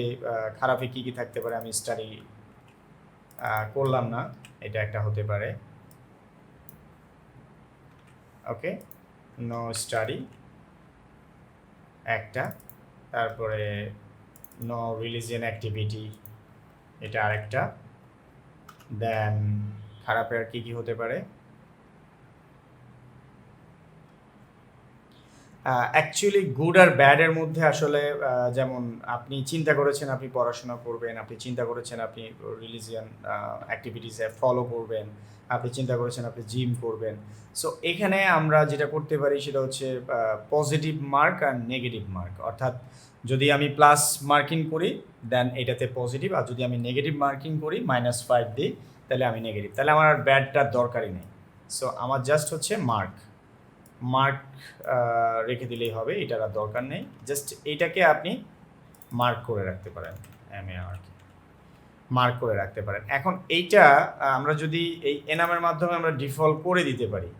খারাপে কি কি থাকতে পারে, আমি স্টাডি করলাম না, এটা একটা হতে পারে। ওকে, নো স্টাডি একটা, তারপরে নো রিলিজিয়ান অ্যাক্টিভিটি, এটা আরেকটা। দেন খারাপের আর কি কি হতে পারে, অ্যাকচুয়ালি গুড আর ব্যাডের মধ্যে আসলে যেমন আপনি চিন্তা করেছেন আপনি পড়াশোনা করবেন, আপনি চিন্তা করেছেন আপনি রিলিজিয়ান অ্যাক্টিভিটিসে ফলো করবেন, আপনি চিন্তা করেছেন আপনি জিম করবেন। সো এখানে আমরা যেটা করতে পারি সেটা হচ্ছে পজিটিভ মার্ক আর নেগেটিভ মার্ক। অর্থাৎ যদি আমি প্লাস মার্কিং করি দেন এটাতে পজিটিভ, আর যদি আমি নেগেটিভ মার্কিং করি -5 দিই তাহলে আমি নেগেটিভ, তাহলে আমার আর ব্যাডটার দরকারই নেই। সো আমার জাস্ট হচ্ছে মার্ক রেখে দিলেই হবে, এটার আর দরকার নেই। জাস্ট এইটাকে আপনি মার্ক করে রাখতে পারেন, মার্ক করে রাখতে পারেন। এখন এইটা আমরা যদি এই এনামের মাধ্যমে আমরা ডিফল্ট করে দিতে পারি,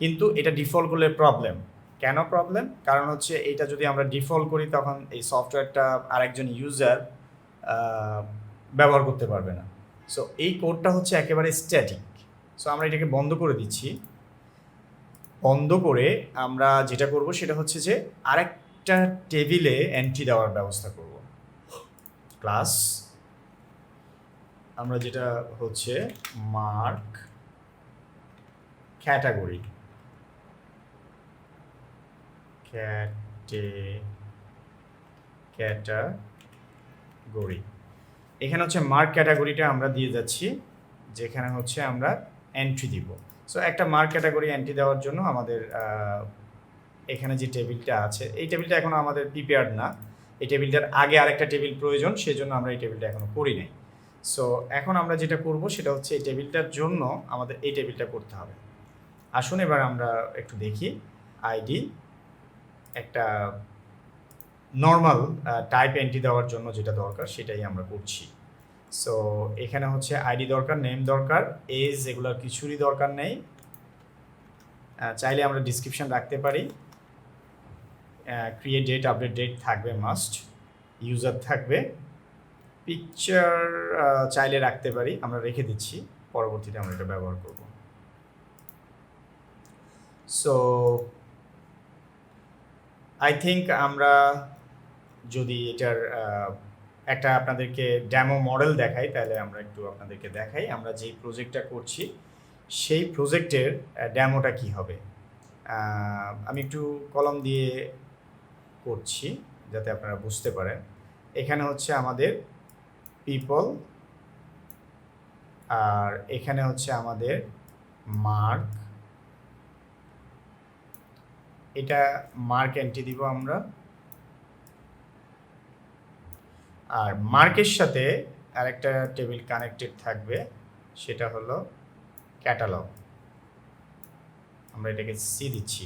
কিন্তু এটা ডিফল্ট করলে প্রবলেম। কেন প্রবলেম? কারণ হচ্ছে এইটা যদি আমরা ডিফল্ট করি তখন এই সফটওয়্যারটা আরেকজন ইউজার ব্যবহার করতে পারবে না। সো এই কোডটা হচ্ছে একেবারে স্ট্যাটিক। সো আমরা এটাকে বন্ধ করে দিচ্ছি। বন্ধ করে আমরা যেটা করব সেটা হচ্ছে যে আরেকটা টেবিলে এন্ট্রি দেওয়ার ব্যবস্থা করব। ক্লাস আমরা যেটা হচ্ছে মার্ক ক্যাটাগরি, ক্যাটাগরি এখানে হচ্ছে মার্ক ক্যাটাগরিটা আমরা দিয়ে যাচ্ছি, যেখানে হচ্ছে আমরা এন্ট্রি দিব। সো একটা মার্ক ক্যাটাগরি এন্ট্রি দেওয়ার জন্য আমাদের এখানে যে টেবিলটা আছে, এই টেবিলটা এখনও আমাদের প্রিপেয়ার্ড না। এই টেবিলটার আগে আরেকটা টেবিল প্রয়োজন, সেজন্য আমরা এই টেবিলটা এখনও করি নাই। সো এখন আমরা যেটা করব সেটা হচ্ছে এই টেবিলটার জন্য আমাদের এই টেবিলটা করতে হবে। আসুন এবার আমরা একটু দেখি। আইডি একটা নর্মাল টাইপ এন্ট্রি দেওয়ার জন্য যেটা দরকার সেটাই আমরা করছি। সো এখানে হচ্ছে আইডি দরকার, নেম দরকার, এজ এগুলোর কিছুরই দরকার নেই। চাইলে আমরা ডিসক্রিপশন রাখতে পারি। ক্রিয়েট ডেট, আপডেট ডেট থাকবে মাস্ট, ইউজার থাকবে, পিকচার চাইলে রাখতে পারি, আমরা রেখে দিচ্ছি, পরবর্তীতে আমরা এটা ব্যবহার করব। সো আই থিঙ্ক আমরা যদি এটার একটা আপনাদেরকে ডেমো মডেল দেখাই, তাহলে আমরা একটু আপনাদেরকে দেখাই আমরা যেই প্রজেক্টটা করছি সেই প্রজেক্টের ডেমোটা কি হবে। আমি একটু কলম দিয়ে করছি যাতে আপনারা বুঝতে পারেন। এখানে হচ্ছে আমাদের পিপল, আর এখানে হচ্ছে আমাদের মার্ক। এটা মার্ক এন্ট্রি দিব আমরা, আর মার্কের সাথে আরেকটা টেবিল কানেক্টেড থাকবে, সেটা হলো ক্যাটালগ। আমরা এটাকে সি দিচ্ছি,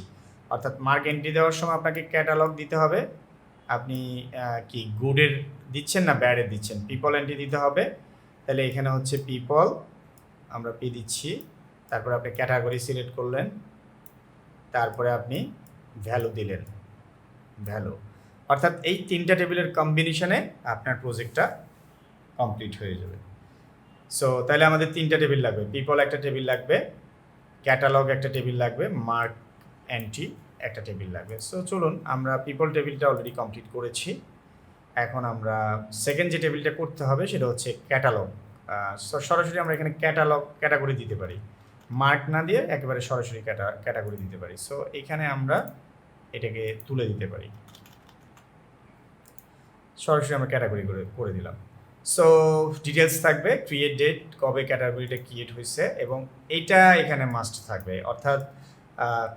অর্থাৎ মার্ক এন্ট্রি দেওয়ার সময় আপনাকে ক্যাটালগ দিতে হবে। আপনি কি গুডের দিচ্ছেন না ব্যাডের দিচ্ছেন, পিপল এন্ট্রি দিতে হবে। তাহলে এখানে হচ্ছে পিপল, আমরা পি দিচ্ছি, তারপরে আপনি ক্যাটাগরি সিলেক্ট করলেন, তারপরে আপনি ভ্যালু দিলেন, ভ্যালু। অর্থাৎ এই তিনটা টেবিলের কম্বিনেশনে আপনার প্রজেক্টটা কমপ্লিট হয়ে যাবে। সো তাহলে আমাদের তিনটা টেবিল লাগবে, পিপল একটা টেবিল লাগবে, ক্যাটালগ একটা টেবিল লাগবে, মার্ক এন্ট্রি একটা টেবিল লাগবে। সো চলুন, আমরা পিপল টেবিলটা অলরেডি কমপ্লিট করেছি। এখন আমরা সেকেন্ড যে টেবিলটা করতে হবে সেটা হচ্ছে ক্যাটালগ। সরাসরি আমরা এখানে ক্যাটালগ ক্যাটাগরি দিতে পারি, মার্ক না দিয়ে একেবারে সরাসরি ক্যাটাগরি দিতে পারি। সো এখানে আমরা এটাকে তুলে দিতে পারি, সরাসরি আমরা ক্যাটাগরি করে দিলাম। সো ডিটেলস থাকবে, ক্রিয়েট ডেট, কবে ক্যাটাগরিটা ক্রিয়েট হয়েছে, এবং এইটা এখানে মাস্ট থাকবে। অর্থাৎ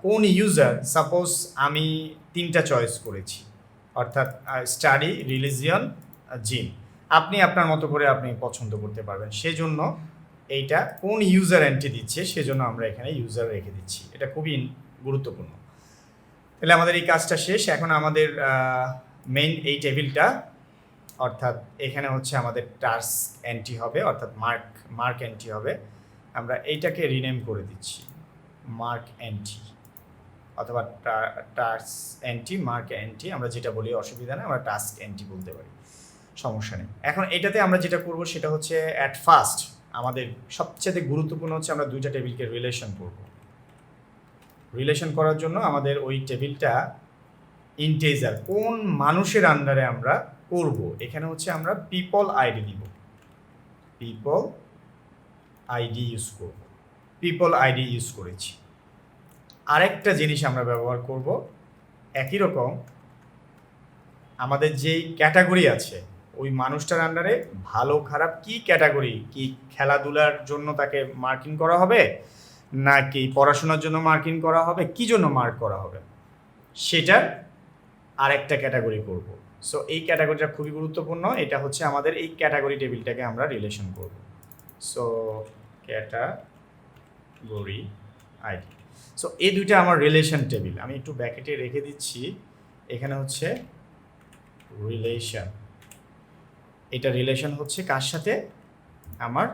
কোন ইউজার, সাপোজ আমি তিনটা চয়েস করেছি, অর্থাৎ স্টাডি, রিলিজিয়ন, জিম, আপনি আপনার মতো করে আপনি পছন্দ করতে পারবেন। সেজন্য এইটা কোন ইউজার এন্ট্রি দিচ্ছে সেজন্য আমরা এখানে ইউজার রেখে দিচ্ছি, এটা খুবই গুরুত্বপূর্ণ। তাহলে আমাদের এই কাজটা শেষ। এখন আমাদের মেইন এই টেবিলটা, অর্থাৎ এখানে হচ্ছে আমাদের টাস্ক এন্ট্রি হবে, অর্থাৎ মার্ক এন্ট্রি হবে। আমরা এইটাকে রিনেম করে দিচ্ছি মার্ক এন্ট্রি, অথবা টাস্ক এন্ট্রি, মার্ক এন্ট্রি, আমরা যেটা বলি অসুবিধা নেই, আমরা টাস্ক এন্ট্রি বলতে পারি, সমস্যা নেই। এখন এটাতে আমরা যেটা করব সেটা হচ্ছে অ্যাট ফার্স্ট আমাদের সবচেয়ে গুরুত্বপূর্ণ হচ্ছে আমরা দুইটা টেবিলকে রিলেশন করব। রিলেশন করার জন্য আমাদের ওই টেবিলটা ইন্টেজার, কোন মানুষের আন্ডারে আমরা করব, এখানে হচ্ছে আমরা পিপল আইডি দিব, পিপল আইডি ইউজ করব, পিপল আইডি ইউজ করেছি। আরেকটা জিনিস আমরা ব্যবহার করব একই রকম, আমাদের যেই ক্যাটাগরি আছে ওই মানুষটার আন্ডারে ভালো খারাপ কি ক্যাটাগরি, কি খেলাধুলার জন্য তাকে মার্কিং করা হবে, নাকি পড়াশোনার জন্য মার্কিং করা হবে, কি জন্য মার্ক করা হবে, সেটার আরেকটা ক্যাটাগরি করব। সো এই ক্যাটাগরিটা খুবই গুরুত্বপূর্ণ, এটা হচ্ছে আমাদের এই ক্যাটাগরি টেবিলটাকে আমরা রিলেশন করব। সো ক্যাটাগরি আইডি, সো এই দুইটা আমার রিলেশন টেবিল, আমি একটু ব্র্যাকেটে রেখে দিচ্ছি। এখানে হচ্ছে রিলেশন, এটা রিলেশন হচ্ছে কার সাথে, আমার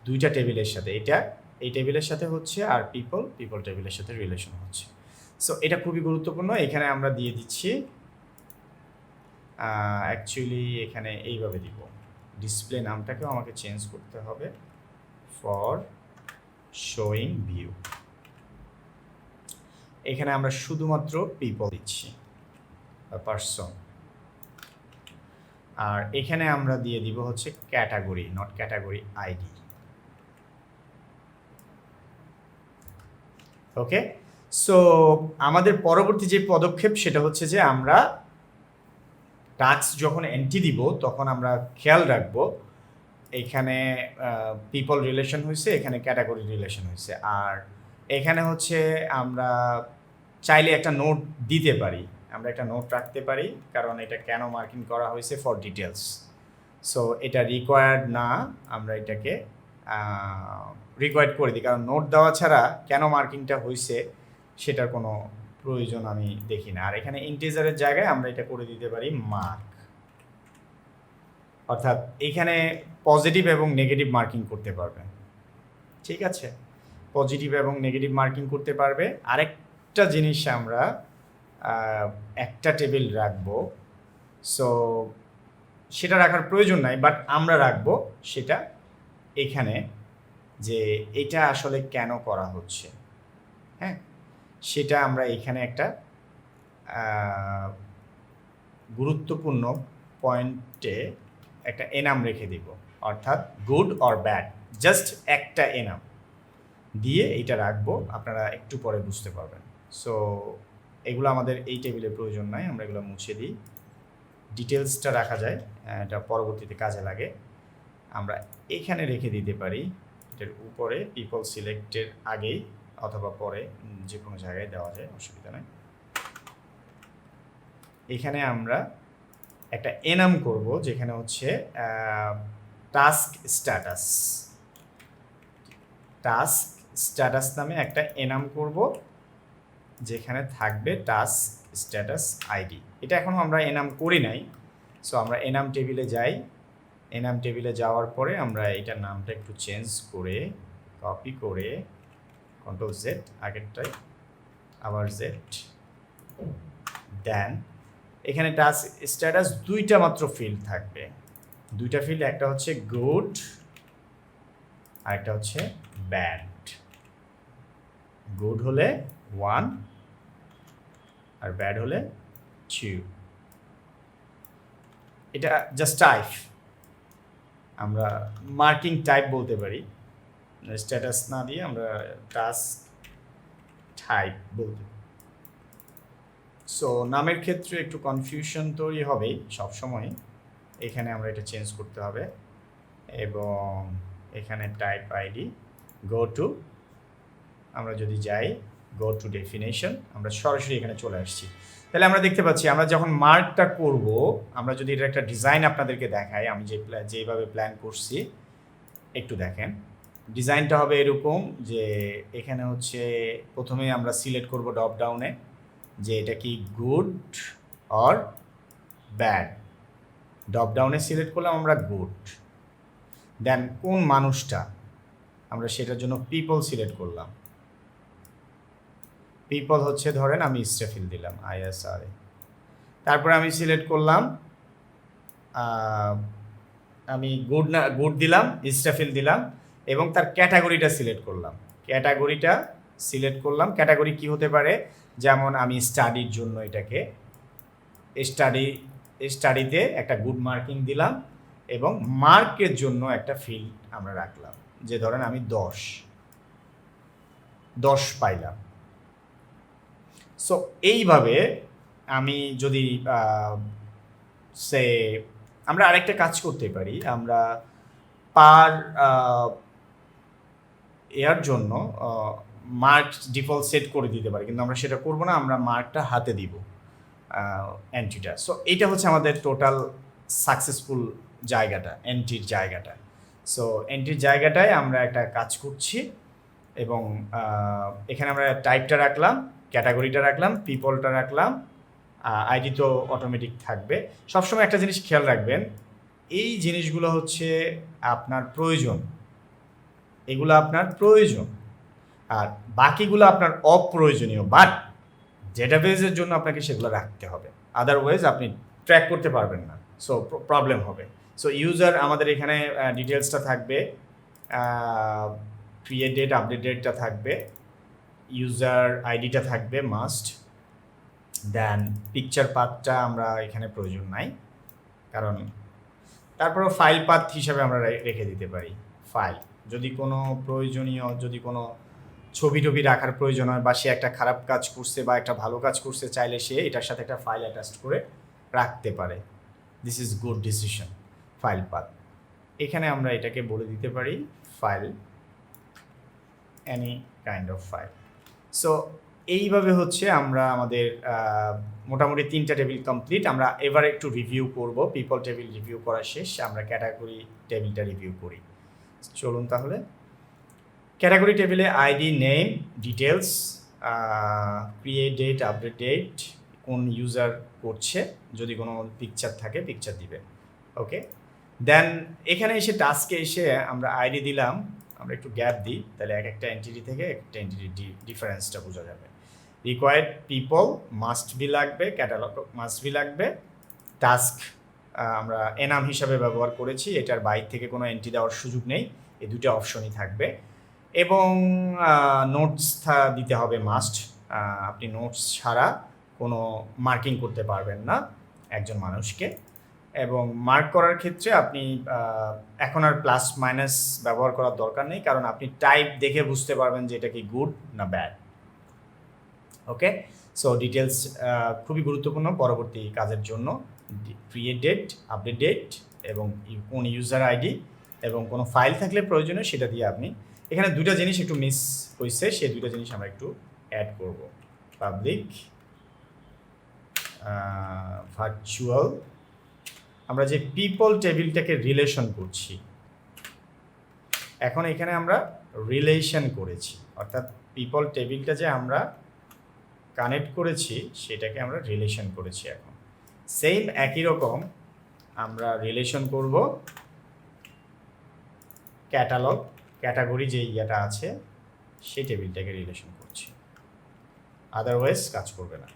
দুইটা টেবিলের সাথে, এটা এই টেবিলের সাথে হচ্ছে, আর পিপল টেবিলের সাথে রিলেশন হচ্ছে। সো এটা খুবই গুরুত্বপূর্ণ। এখানে আমরা দিয়ে দিচ্ছি, অ্যাকচুয়ালি এখানে এইভাবে দিব, ডিসপ্লে নামটাকেও আমাকে চেঞ্জ করতে হবে, ফর শোয়িং ভিউ। এখানে আমরা শুধুমাত্র পিপল দিচ্ছি, পারসন, আর এখানে আমরা দিয়ে দিব হচ্ছে category, not category ID. Okay, so আমাদের পরবর্তী যে পদক্ষেপ সেটা হচ্ছে যে আমরা টাস্ক যখন এন্ট্রি দিব তখন আমরা খেয়াল রাখবো এখানে পিপল রিলেশন হয়েছে, এখানে ক্যাটাগরি রিলেশন হয়েছে, আর এখানে হচ্ছে আমরা চাইলে একটা নোট দিতে পারি, আমরা একটা নোট রাখতে পারি, কারণ এটা কেন মার্কিং করা হয়েছে ফর ডিটেলস। সো এটা রিকোয়ার্ড না, আমরা এটাকে রিকোয়ার্ড করে দিই, কারণ নোট দেওয়া ছাড়া কেন মার্কিংটা হয়েছে সেটার কোনো প্রয়োজন আমি দেখি না। আর এখানে ইন্টিজারের জায়গায় আমরা এটা করে দিতে পারি মার্ক, অর্থাৎ এখানে পজিটিভ এবং নেগেটিভ মার্কিং করতে পারবে। ঠিক আছে, পজিটিভ এবং নেগেটিভ মার্কিং করতে পারবে। আরেকটা জিনিস আমরা একটা টেবিল রাখবো, সো সেটা রাখার প্রয়োজন নাই, বাট আমরা রাখবো সেটা এখানে, যে এটা আসলে কেন করা হচ্ছে, হ্যাঁ, সেটা আমরা এখানে একটা গুরুত্বপূর্ণ পয়েন্টে একটা এনাম রেখে দিব, অর্থাৎ গুড অর ব্যাড, জাস্ট একটা এনাম দিয়ে এইটা রাখবো, আপনারা একটু পরে বুঝতে পারবেন। সো এগুলো আমাদের এই টেবিলের প্রয়োজন নাই, আমরা এগুলো মুছে দিই। ডিটেলসটা রাখা যায়, এটা পরবর্তীতে কাজে লাগে। আমরা এখানে রেখে দিতে পারি, এটার উপরে পিপল সিলেক্টের আগেই অথবা পরে, যে কোনো জায়গায় দেওয়া যায়, অসুবিধা নেই। এখানে আমরা একটা এনাম করব, যেখানে হচ্ছে টাস্ক স্ট্যাটাস, টাস্ক স্ট্যাটাস নামে একটা এনাম করব, যেখানে থাকবে টাস্ক স্ট্যাটাস আইডি। এটা এখনও আমরা এনাম করি নাই, সো আমরা এনাম টেবিলে যাই। এনাম টেবিলে যাওয়ার পরে আমরা এটার নামটা একটু চেঞ্জ করে, কপি করে, কন্ট্রোল জেড, আগেরটাই আবার জেড, দেন এখানে টাস্ক স্ট্যাটাস দুইটা মাত্র ফিল্ড থাকবে, দুইটা ফিল্ড, একটা হচ্ছে গুড আর একটা হচ্ছে ব্যাড। গুড হলে 1 আর ব্যাড হলে 2। এটা জাস্ট টাইপ, আমরা মার্কিং টাইপ বলতে পারি, স্ট্যাটাস না দিয়ে আমরা টাস্ক টাইপ বলতে। সো নামের ক্ষেত্রে একটু কনফিউশন তৈরি হবেই সবসময়, এখানে আমরা এটা চেঞ্জ করতে হবে, এবং এখানে টাইপ আইডি গো টু, আমরা যদি যাই গো টু ডেফিনেশন, আমরা সরাসরি এখানে চলে আসছি। তাহলে আমরা দেখতে পাচ্ছি আমরা যখন মার্কটা করব, আমরা যদি এটা একটা ডিজাইন আপনাদেরকে দেখাই, আমি যেভাবে প্ল্যান করছি একটু দেখেন, ডিজাইনটা হবে এরকম যে এখানে হচ্ছে প্রথমে আমরা সিলেক্ট করব ড্রপ ডাউনে যে এটা কি গুড অর ব্যাড। ড্রপ ডাউনে সিলেক্ট করলাম আমরা গুড, দেন কোন মানুষটা, আমরা সেটার জন্য পিপল সিলেক্ট করলাম। পিপল হচ্ছে ধরেন আমি ইস্টাফিল দিলাম, ISRA। তারপরে আমি সিলেক্ট করলাম, আমি গুড দিলাম, ইস্টাফিল দিলাম, এবং তার ক্যাটাগরিটা সিলেক্ট করলাম। ক্যাটাগরি কি হতে পারে, যেমন আমি স্টাডির জন্য এটাকে স্টাডিতে একটা গুড মার্কিং দিলাম, এবং মার্কের জন্য একটা ফিল্ড আমরা রাখলাম, যে ধরেন আমি 10 পাইলাম। সো এইভাবে আমি যদি আমরা আরেকটা কাজ করতে পারি, আমরা পার এর জন্য মার্ক ডিফল্ট সেট করে দিতে পারি, কিন্তু আমরা সেটা করব না, আমরা মার্কটা হাতে দিব এন্ট্রিটা। সো এইটা হচ্ছে আমাদের টোটাল সাকসেসফুল জায়গাটা, এন্ট্রির জায়গাটা। সো এন্ট্রির জায়গাটায় আমরা একটা কাজ করছি, এবং এখানে আমরা টাইপটা রাখলাম, ক্যাটাগরিটা রাখলাম, পিপলটা রাখলাম, আইডি তো অটোমেটিক থাকবে। সবসময় একটা জিনিস খেয়াল রাখবেন, এই জিনিসগুলো হচ্ছে আপনার প্রয়োজন, এগুলো আপনার প্রয়োজন, আর বাকিগুলো আপনার অপ্রয়োজনীয়, বাট ডেটাবেজের জন্য আপনাকে সেগুলো রাখতে হবে, আদারওয়াইজ আপনি ট্র্যাক করতে পারবেন না, সো প্রবলেম হবে। সো ইউজার, আমাদের এখানে ডিটেলসটা থাকবে, ক্রিয়েট ডেট, আপডেট ডেটটা থাকবে, ইউজার আইডিটা থাকবে মাস্ট, দেন পিকচার পাথটা আমরা এখানে প্রয়োজন নাই, কারণ তারপরেও ফাইল পাথ হিসাবে আমরা রেখে দিতে পারি। ফাইল যদি কোনো প্রয়োজনীয়, যদি কোনো ছবি টবি রাখার প্রয়োজন হয়, বা সে একটা খারাপ কাজ করছে বা একটা ভালো কাজ করছে, চাইলে সে এটার সাথে একটা ফাইল অ্যাটাচ করে রাখতে পারে। This is good decision. File path, এখানে আমরা এটাকে বলে দিতে পারি file, any kind of file. So এইভাবে হচ্ছে আমরা আমাদের মোটামুটি 3টা টেবিল কমপ্লিট। আমরা এবার একটু রিভিউ করব। পিপল টেবিল রিভিউ করা শেষ, আমরা ক্যাটাগরি টেবিলটা রিভিউ করি। চলুন তাহলে। ক্যাটাগরি টেবিলে ID, name, details, create date, update date, কোন ইউজার করছে, যদি কোনো পিকচার থাকে পিকচার দিবে। ওকে, দেন এখানে এসে টাস্কে এসে আমরা আইডি দিলাম, আমরা একটু গ্যাপ দিই, তাহলে এক একটা এন্টিটি থেকে একটা এন্টিটি ডিফারেন্সটা বোঝা যাবে। রিকোয়ার্ড পিপল মাস্ট বি লাগবে, ক্যাটালগ মাস্ট বি লাগবে, টাস্ক আমরা এনাম হিসাবে ব্যবহার করেছি, এটার বাইরে থেকে কোনো এন্ট্রি দেওয়ার সুযোগ নেই, এই দুটো অপশনই থাকবে। এবং নোটস দিতে হবে মাস্ট, আপনি নোটস ছাড়া কোনো মার্কিং করতে পারবেন না একজন মানুষকে। এবং মার্ক করার ক্ষেত্রে আপনি এখন আর প্লাস মাইনাস ব্যবহার করার দরকার নেই, কারণ আপনি টাইপ দেখে বুঝতে পারবেন যে এটা কি গুড না ব্যাড। ওকে, সো ডিটেলস খুবই গুরুত্বপূর্ণ পরবর্তী কাজের জন্য। ক্রিয়েট ডেট, আপডেট ডেট এবং কোন ইউজার আইডি এবং কোনো ফাইল থাকলে প্রয়োজনীয় সেটা দিয়ে আপনি, এখানে দুটো জিনিস একটু মিস হয়েছে, সেই দুটো জিনিস আমরা একটু অ্যাড করব। পাবলিক ভার্চুয়াল, আমরা যে পিপল টেবিলটাকে রিলেশন করছি, এখন এখানে আমরা রিলেশন করেছি, অর্থাৎ পিপল টেবিলটা যে আমরা কানেক্ট করেছি সেটাকে আমরা রিলেশন করেছি। এখন সেম একই রকম আমরা রিলেশন করব ক্যাটালগ, ক্যাটাগরি যে ইয়েটা আছে সেই টেবিলটাকে রিলেশন করছি, আদারওয়াইজ কাজ করবে না।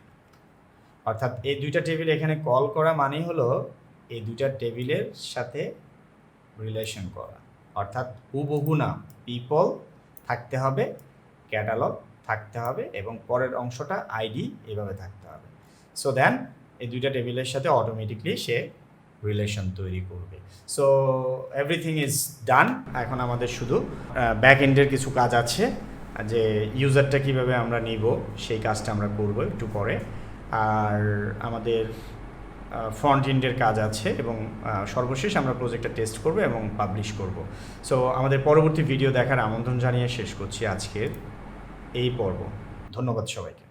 অর্থাৎ এই দুইটা টেবিল এখানে কল করা মানে হলো এই দুইটা টেবিলের সাথে রিলেশন করা, অর্থাৎ হুবহু নাম পিপল থাকতে হবে, ক্যাটালগ থাকতে হবে এবং পরের অংশটা আইডি এভাবে থাকতে হবে। সো দেন এই দুইটা টেবিলের সাথে অটোমেটিকলি সে রিলেশন তৈরি করবে। So everything is done. এখন আমাদের শুধু ব্যাক এন্ডের কিছু কাজ আছে, যে ইউজারটা কীভাবে আমরা নিব সেই কাজটা আমরা করব একটু পরে। আর আমাদের ফ্রন্ট এন্ডের কাজ আছে এবং সর্বশেষ আমরা প্রজেক্টটা টেস্ট করব এবং পাবলিশ করব। সো আমাদের পরবর্তী ভিডিও দেখার আমন্ত্রণ জানিয়ে শেষ করছি আজকের এই পর্ব। ধন্যবাদ সবাইকে।